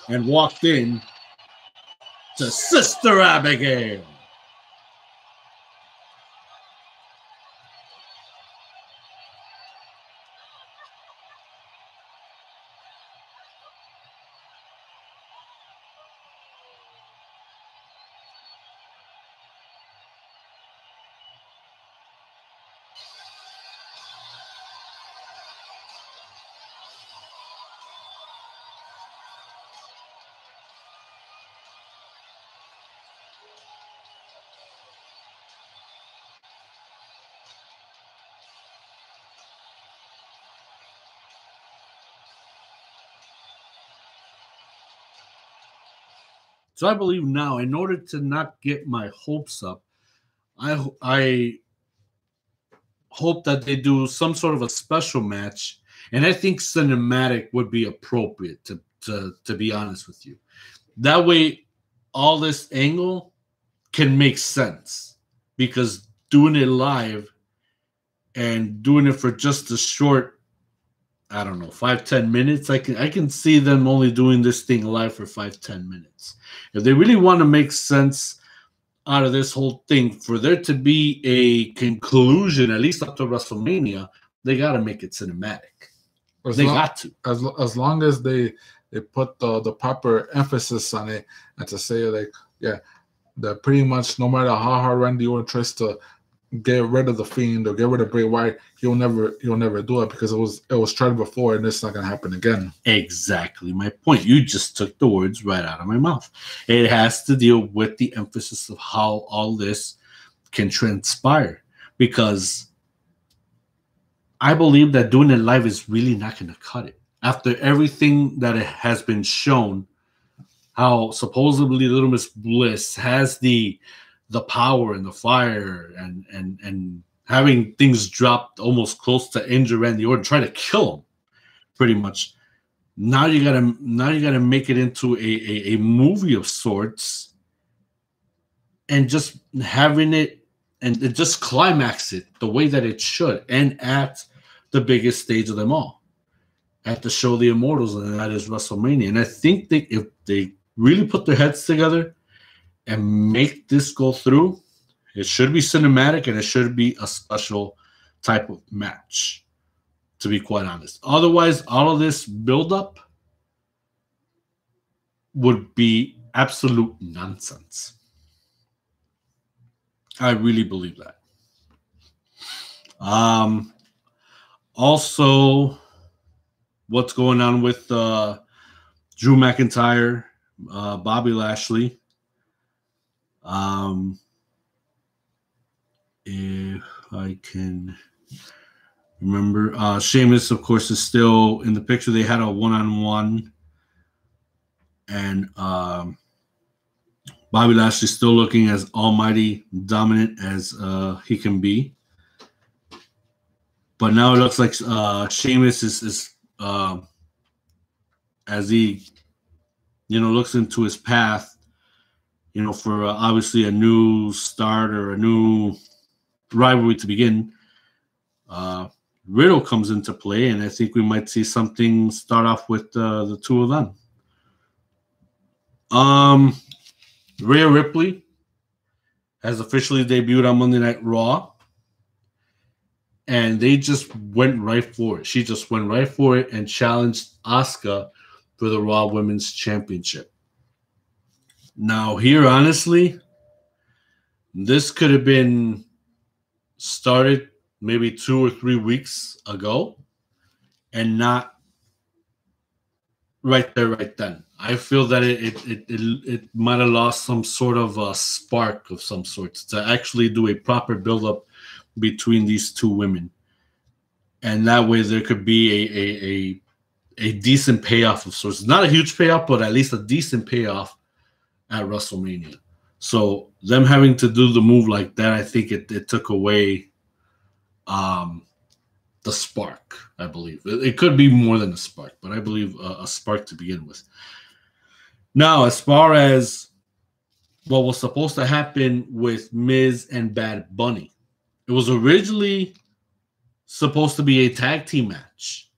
And walked in to Sister Abigail. So I believe now, in order to not get my hopes up, I hope that they do some sort of a special match, and I think cinematic would be appropriate, to be honest with you. That way, all this angle can make sense, because doing it live and doing it for just a short, I don't know, 5-10 minutes. I can see them only doing this thing live for 5-10 minutes. If they really want to make sense out of this whole thing, for there to be a conclusion, at least up to WrestleMania, they got to make it cinematic. Got to. As long as they put the proper emphasis on it, and to say like, yeah, that pretty much no matter how hard Randy Orton tries to get rid of the Fiend or get rid of Bray Wyatt, he'll never do it, because it was tried before, and it's not gonna happen again. Exactly my point. You just took the words right out of my mouth. It has to deal with the emphasis of how all this can transpire, because I believe that doing it live is really not going to cut it. After everything that it has been shown, how supposedly Little Miss Bliss has the power and the fire and having things dropped almost close to injure Randy Orton, try to kill him, pretty much. Now you gotta make it into a movie of sorts, and just having it and just climax it the way that it should, and at the biggest stage of them all, at the show the Immortals, and that is WrestleMania. And I think that if they really put their heads together and make this go through, it should be cinematic, and it should be a special type of match, to be quite honest. Otherwise, all of this build-up would be absolute nonsense. I really believe that. Also, what's going on with Drew McIntyre, Bobby Lashley? If I can remember, Sheamus, of course, is still in the picture. They had a one-on-one, and Bobby Lashley still looking as almighty dominant as he can be. But now it looks like Sheamus is as he, looks into his path, for obviously a new start or a new rivalry to begin. Riddle comes into play, and I think we might see something start off with the two of them. Rhea Ripley has officially debuted on Monday Night Raw, and they just went right for it. She just went right for it and challenged Asuka for the Raw Women's Championship. Now, here, honestly, this could have been started maybe 2 or 3 weeks ago and not right there, right then. I feel that it might have lost some sort of a spark of some sort to actually do a proper build-up between these two women. And that way there could be a decent payoff of sorts. Not a huge payoff, but at least a decent payoff at WrestleMania. So them having to do the move like that, I think it took away the spark, I believe. It could be more than a spark, but I believe a spark to begin with. Now, as far as what was supposed to happen with Miz and Bad Bunny, it was originally supposed to be a tag team match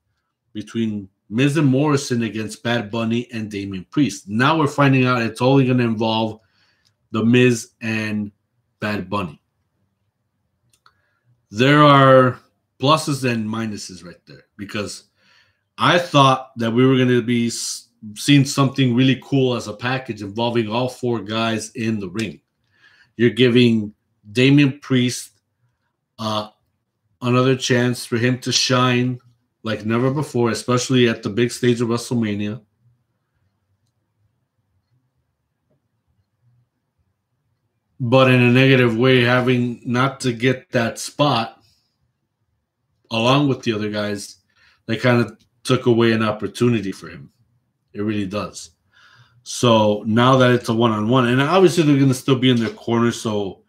between Miz and Morrison against Bad Bunny and Damian Priest. Now we're finding out it's only going to involve the Miz and Bad Bunny. There are pluses and minuses right there, because I thought that we were going to be seeing something really cool as a package involving all 4 guys in the ring. You're giving Damian Priest another chance for him to shine like never before, especially at the big stage of WrestleMania. But in a negative way, having not to get that spot along with the other guys, they kind of took away an opportunity for him. It really does. So now that it's a one-on-one, and obviously they're going to still be in their corner, so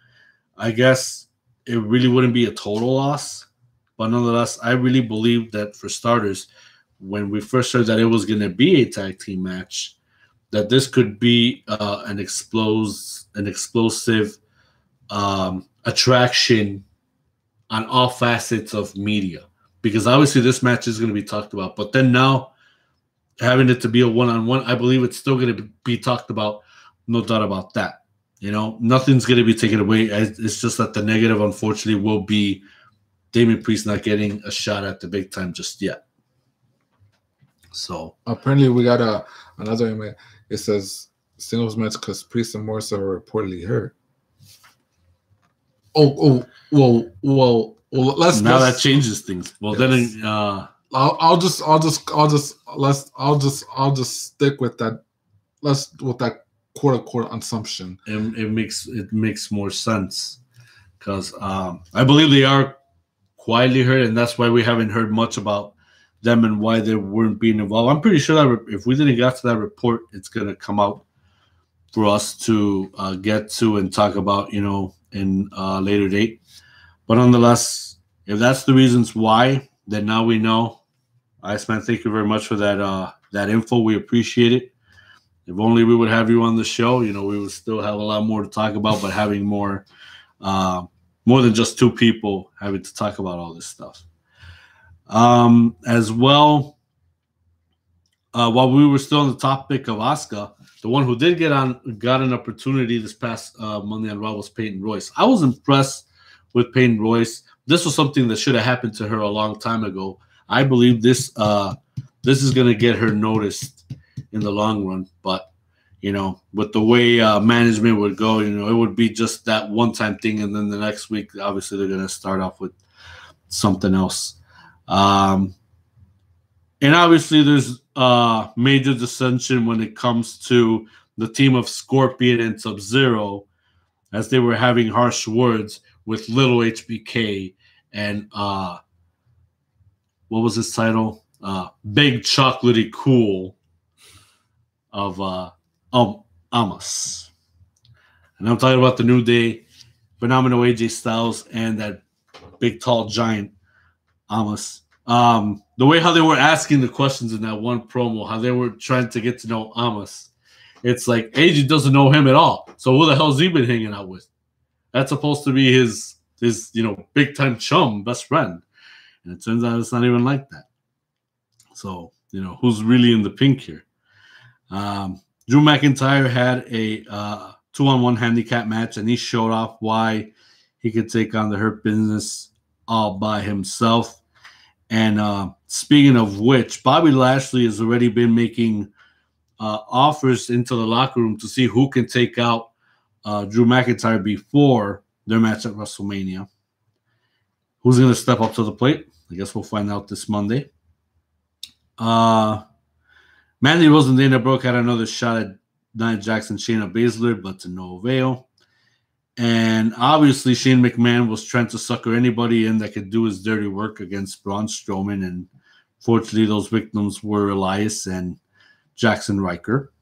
I guess it really wouldn't be a total loss. But nonetheless, I really believe that, for starters, when we first heard that it was going to be a tag team match, that this could be an explosive attraction on all facets of media, because obviously this match is going to be talked about. But then now, having it to be a one-on-one, I believe it's still going to be talked about, no doubt about that. You know, nothing's going to be taken away. It's just that the negative, unfortunately, will be Damian Priest not getting a shot at the big time just yet. So apparently we got another email. It says singles match because Priest and Morrison are reportedly hurt. Well, let's that changes things. Well, yes. Then I'll just stick with that. With that quote unquote assumption. It makes more sense, because I believe they are quietly hurt, and that's why we haven't heard much about them and why they weren't being involved. I'm pretty sure that if we didn't get to that report, it's gonna come out for us to get to and talk about, you know, in a later date. But nonetheless, if that's the reasons why, then now we know. Iceman, thank you very much for that info. We appreciate it. If only we would have you on the show, you know, we would still have a lot more to talk about, but having more than just 2 people having to talk about all this stuff. As well, while we were still on the topic of Asuka, the one who did got an opportunity this past Monday on Raw was Peyton Royce. I was impressed with Peyton Royce. This was something that should have happened to her a long time ago. I believe this is going to get her noticed in the long run. But, you know, with the way management would go, you know, it would be just that one-time thing, and then the next week, obviously, they're going to start off with something else. And obviously, there's major dissension when it comes to the team of Scorpion and Sub-Zero, as they were having harsh words with Little HBK and what was his title? Big Chocolatey Cool of Amos. And I'm talking about the New Day, phenomenal AJ Styles, and that big tall giant Amos. The way how they were asking the questions in that one promo, how they were trying to get to know Amos, it's like AJ doesn't know him at all. So who the hell's he been hanging out with? That's supposed to be his big time chum, best friend, and it turns out it's not even like that. So who's really in the pink here? Drew McIntyre had a 2-on-1 handicap match, and he showed off why he could take on the Hurt Business all by himself. And speaking of which, Bobby Lashley has already been making offers into the locker room to see who can take out Drew McIntyre before their match at WrestleMania. Who's going to step up to the plate? I guess we'll find out this Monday. Mandy Rose and Dana Brooke had another shot at Nia Jackson, Shayna Baszler, but to no avail. And obviously, Shane McMahon was trying to sucker anybody in that could do his dirty work against Braun Strowman. And fortunately, those victims were Elias and Jackson Riker.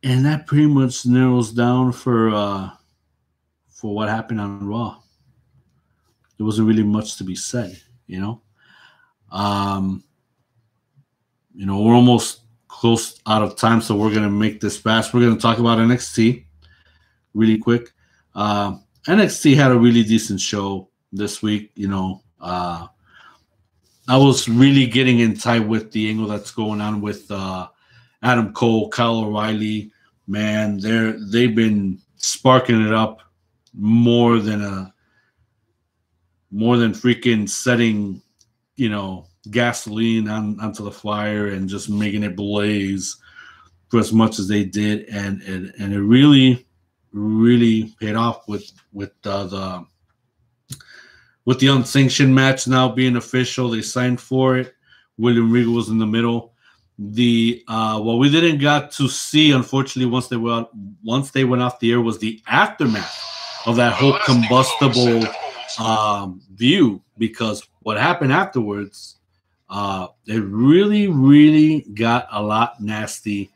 And that pretty much narrows down for what happened on Raw. There wasn't really much to be said, you know. We're almost close out of time, so we're gonna make this fast. We're gonna talk about NXT really quick. NXT had a really decent show this week. I was really getting in tight with the angle that's going on with Adam Cole, Kyle O'Reilly. Man, they've been sparking it up more than freaking setting, gasoline onto the fire and just making it blaze for as much as they did, and it really, really paid off with the unsanctioned match now being official. They signed for it. William Regal was in the middle. What we didn't got to see, unfortunately, once they went off the air, was the aftermath of that whole combustible view, because what happened afterwards, it really, really got a lot nasty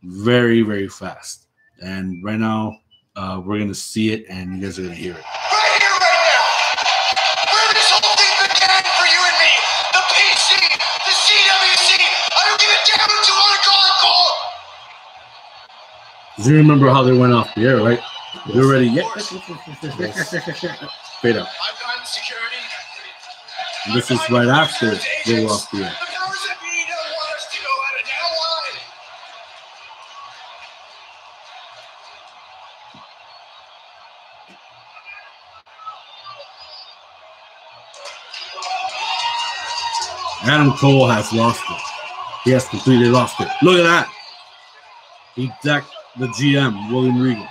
very, very fast. And right now, we're going to see it, and you guys are going to hear it. Right here, right now, where this whole thing began for you and me, the PC, the CWC, I don't give a damn what you want to call it, Cole. Do you remember how they went off the air, right? You're ready. Yeah. Fade up. I've gotten security. This is right after they were off the air. The powers that be don't want us to go at it. Now why? Adam Cole has lost it. He has completely lost it. Look at that. He decked the GM, William Regal.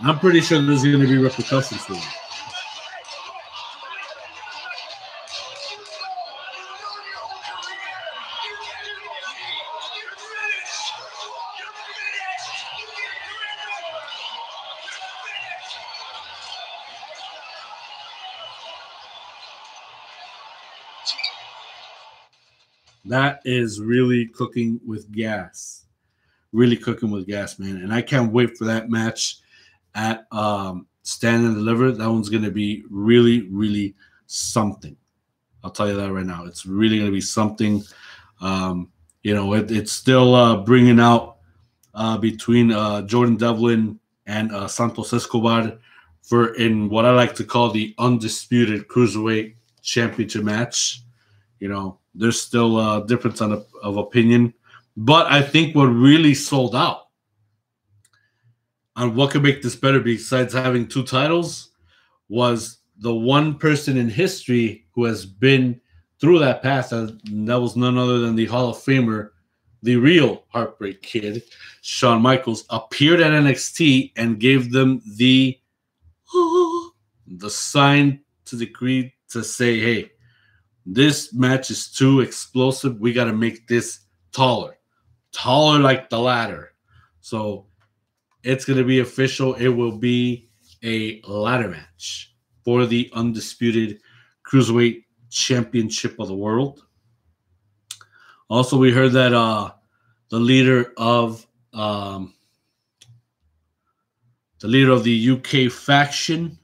I'm pretty sure there's going to be repercussions for him. That is really cooking with gas. Really cooking with gas, man. And I can't wait for that match at Stand and Deliver. That one's going to be really, really something. I'll tell you that right now. It's really going to be something. It's still bringing out between Jordan Devlin and Santos Escobar in what I like to call the undisputed Cruiserweight Championship match. There's still a difference of opinion. But I think what really sold out on what could make this better besides having two titles was the one person in history who has been through that path, and that was none other than the Hall of Famer, the real Heartbreak Kid, Shawn Michaels, appeared at NXT and gave them the sign to the creed to say, hey, this match is too explosive. We got to make this taller like the ladder. So it's going to be official. It will be a ladder match for the undisputed Cruiserweight Championship of the world. Also, we heard that the leader of the UK faction,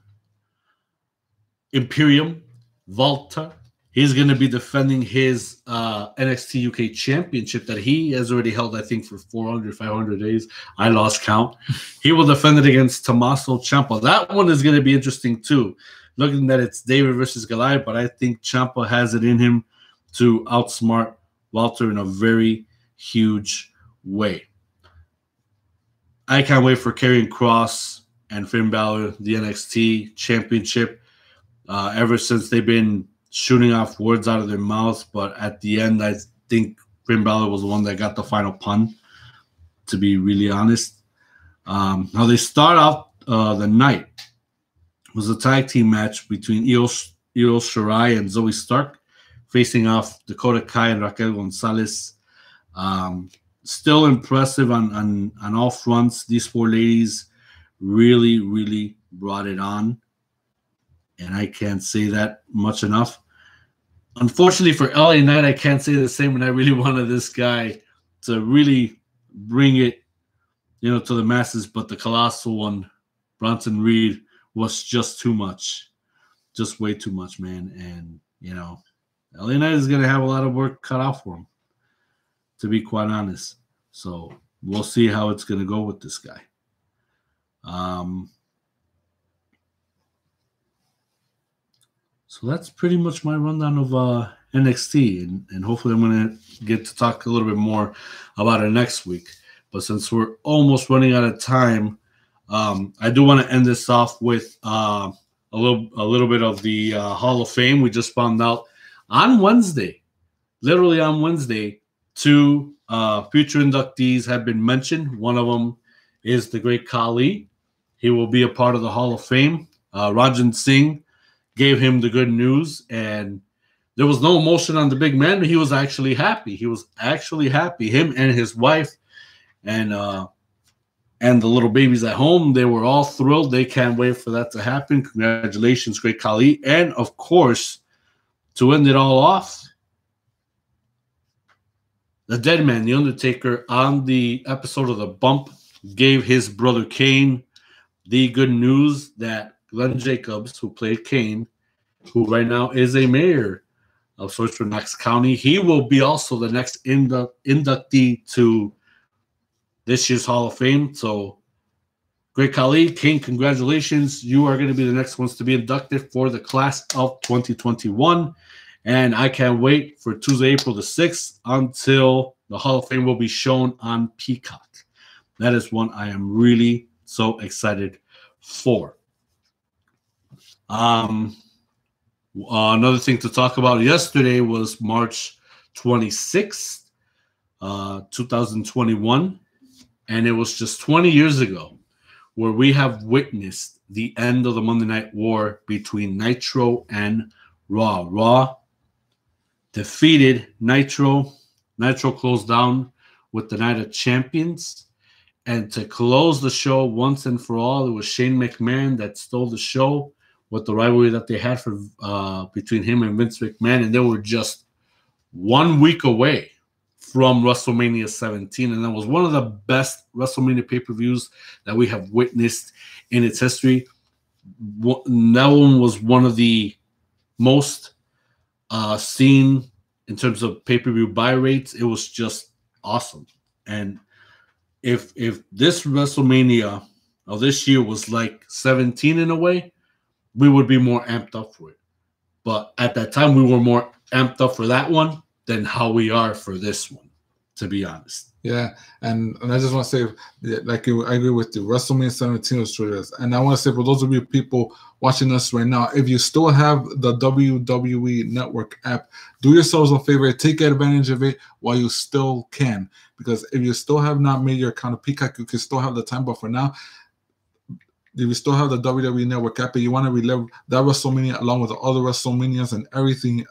Imperium, Volta, he's going to be defending his NXT UK Championship that he has already held, I think, for 400, 500 days. I lost count. He will defend it against Tommaso Ciampa. That one is going to be interesting, too. Looking that it's David versus Goliath, but I think Ciampa has it in him to outsmart Walter in a very huge way. I can't wait for Karrion Kross and Finn Balor, the NXT Championship. Ever since they've been shooting off words out of their mouths, but at the end, think Finn Balor was the one that got the final pun, to be really honest. Now they start out the night. It was a tag team match between Io Shirai and Zoe Stark, facing off Dakota Kai and Raquel Gonzalez. Still impressive on all fronts. These 4 ladies really, really brought it on. And I can't say that much enough. Unfortunately for LA Knight, I can't say the same, and I really wanted this guy to really bring it, to the masses. But the colossal one, Bronson Reed, was just too much. Just way too much, man. And, LA Knight is going to have a lot of work cut out for him, to be quite honest. So we'll see how it's going to go with this guy. So that's pretty much my rundown of NXT, and hopefully I'm going to get to talk a little bit more about it next week. But since we're almost running out of time, I do want to end this off with a little bit of the Hall of Fame. We just found out on Wednesday, literally on Wednesday, 2 future inductees have been mentioned. One of them is the great Khali. He will be a part of the Hall of Fame. Ranjan Singh gave him the good news, and there was no emotion on the big man, but he was actually happy. Him and his wife and the little babies at home, they were all thrilled. They can't wait for that to happen. Congratulations, great Khali. And, of course, to end it all off, the dead man, The Undertaker, on the episode of The Bump, gave his brother Kane the good news that Glenn Jacobs, who played Kane, who right now is a mayor of for Knox County, he will be also the next inductee to this year's Hall of Fame. So, great Khali, Kane, congratulations. You are going to be the next ones to be inducted for the class of 2021. And I can't wait for Tuesday, April the 6th, until the Hall of Fame will be shown on Peacock. That is one I am really so excited for. Another thing to talk about yesterday was March 26th, 2021, and it was just 20 years ago where we have witnessed the end of the Monday Night War between Nitro and Raw. Raw defeated Nitro. Nitro closed down with the Night of Champions. And to close the show once and for all, it was Shane McMahon that stole the show with the rivalry that they had for between him and Vince McMahon. And they were just 1 week away from WrestleMania 17. And that was one of the best WrestleMania pay-per-views that we have witnessed in its history. That one was one of the most seen in terms of pay-per-view buy rates. It was just awesome. And if this WrestleMania of this year was like 17 in a way, we would be more amped up for it. But at that time, we were more amped up for that one than how we are for this one, to be honest. Yeah, and I just want to say, like, I agree with you. WrestleMania 17 was true. And I want to say, for those of you people watching us right now, if you still have the WWE Network app, do yourselves a favor, take advantage of it while you still can. Because if you still have not made your account of Peacock, you can still have the time. But for now, if you still have the WWE Network app and you want to relive that WrestleMania along with the other WrestleManias and everything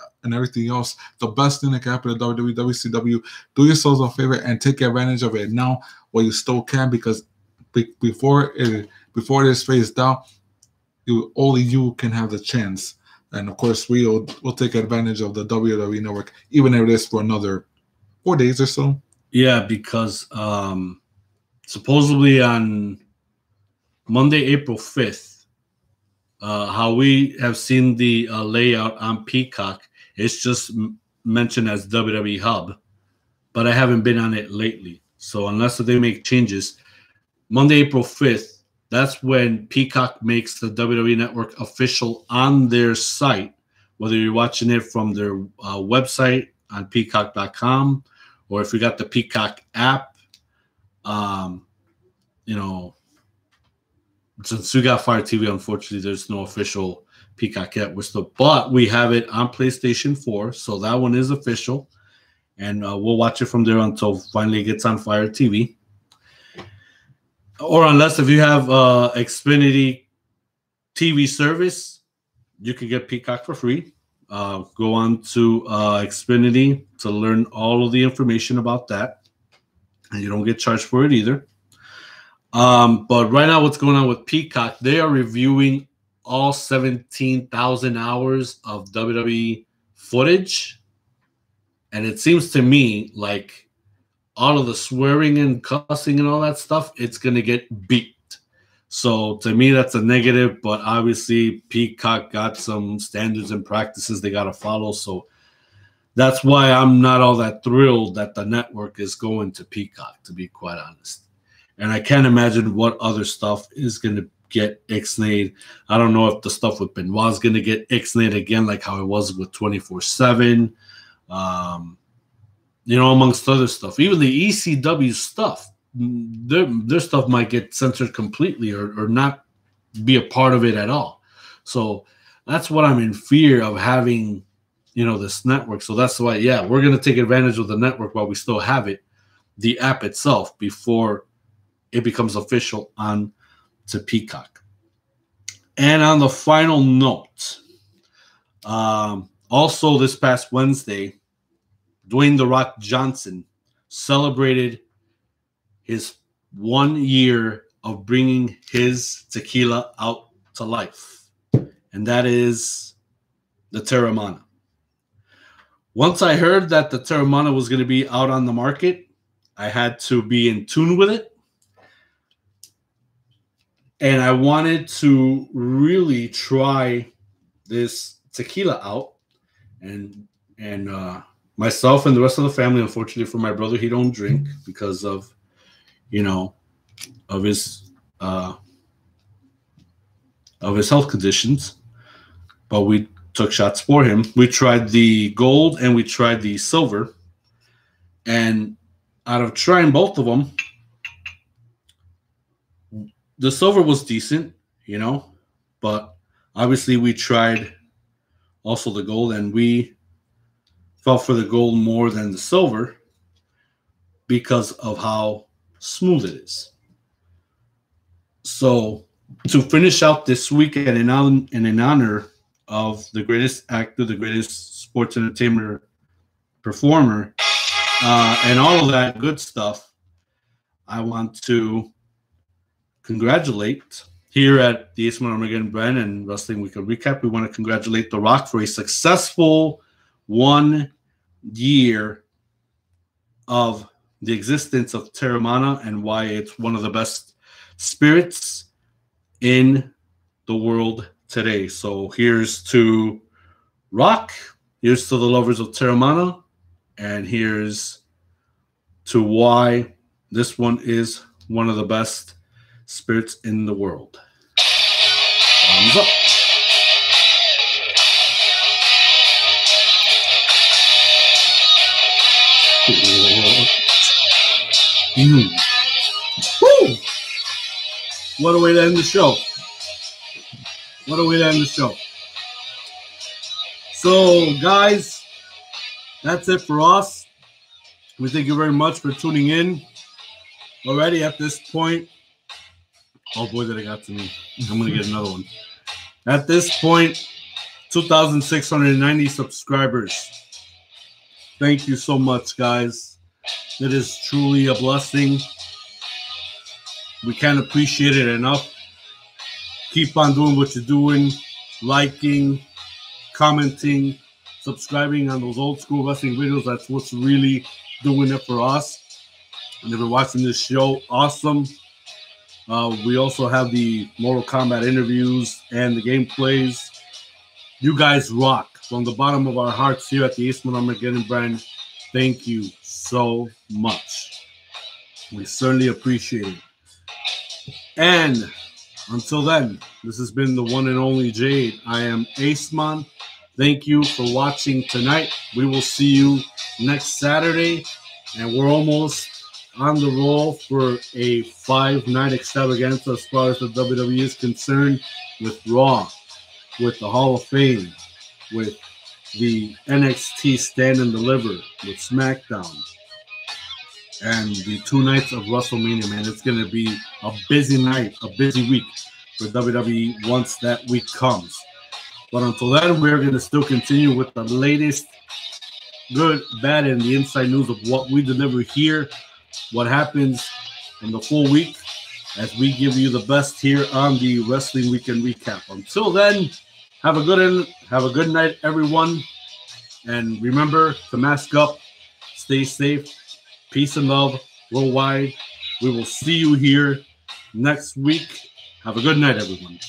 else, the best thing that can happen to WWE, WCW, do yourselves a favor and take advantage of it now while you still can, because before it is phased out, only you can have the chance. And of course, we'll take advantage of the WWE Network, even if it is for another 4 days or so. Yeah, because supposedly on Monday, April 5th, how we have seen the layout on Peacock, it's just mentioned as WWE Hub, but I haven't been on it lately. So unless they make changes, Monday, April 5th, that's when Peacock makes the WWE Network official on their site, whether you're watching it from their website on peacock.com, or if you got the Peacock app, since we got Fire TV, unfortunately, there's no official Peacock yet. But we have it on PlayStation 4, so that one is official. and we'll watch it from there until finally it gets on Fire TV. Or unless if you have Xfinity TV service, you can get Peacock for free. Go on to Xfinity to learn all of the information about that, and you don't get charged for it either. But right now, what's going on with Peacock? They are reviewing all 17,000 hours of WWE footage, and it seems to me like all of the swearing and cussing and all that stuff, it's going to get beeped. So to me, that's a negative, but obviously Peacock got some standards and practices they got to follow. So that's why I'm not all that thrilled that the network is going to Peacock, to be quite honest. And I can't imagine what other stuff is going to get ixnayed. I don't know if the stuff with Benoit is going to get ixnayed again, like how it was with 24/7. Amongst other stuff. Even the ECW stuff, their stuff might get censored completely or not be a part of it at all. So that's what I'm in fear of having, this network. So that's why, we're going to take advantage of the network while we still have it, the app itself, before it becomes official on to Peacock. And on the final note, also this past Wednesday, Dwayne "The Rock" Johnson celebrated his 1 year of bringing his tequila out to life, and that is the Teremana. Once I heard that the Teremana was going to be out on the market, I had to be in tune with it, and I wanted to really try this tequila out, and myself and the rest of the family. Unfortunately for my brother, he don't drink because of, of his health conditions. But we took shots for him. We tried the gold and we tried the silver. And out of trying both of them, the silver was decent, but obviously we tried also the gold, and we fell for the gold more than the silver because of how smooth it is. So to finish out this weekend in honor of the greatest actor, the greatest sports entertainer performer, and all of that good stuff, I want to congratulate here at the Eastman Armageddon Brand and Wrestling Weekend Recap. We want to congratulate The Rock for a successful 1 year of the existence of Teremana and why it's one of the best spirits in the world today. So here's to Rock, here's to the lovers of Teremana, and here's to why this one is one of the best spirits in the world. Thumbs up. Woo! What a way to end the show. What a way to end the show. So, guys, that's it for us. We thank you very much for tuning in. Already at this point, oh boy, that it got to me. I'm going to get another one. At this point, 2,690 subscribers. Thank you so much, guys. It is truly a blessing. We can't appreciate it enough. Keep on doing what you're doing, liking, commenting, subscribing on those old school wrestling videos. That's what's really doing it for us. And if you're watching this show, awesome. We also have the Mortal Kombat interviews and the gameplays. You guys rock. From the bottom of our hearts here at the Eastman Armageddon Brand, thank you so much. We certainly appreciate it. And until then, this has been the one and only Jade. I am Aceman. Thank you for watching tonight. We will see you next Saturday. And we're almost on the roll for a 5-night extravaganza as far as the WWE is concerned, with Raw, with the Hall of Fame, with the NXT Stand and Deliver with SmackDown, and the 2 nights of WrestleMania, man. It's going to be a busy night, a busy week for WWE once that week comes. But until then, we're going to still continue with the latest good, bad, and the inside news of what we deliver here, what happens in the full week, as we give you the best here on the Wrestling Weekend Recap. Until then, have a good night, everyone. And remember to mask up, stay safe, peace and love worldwide. We will see you here next week. Have a good night, everyone.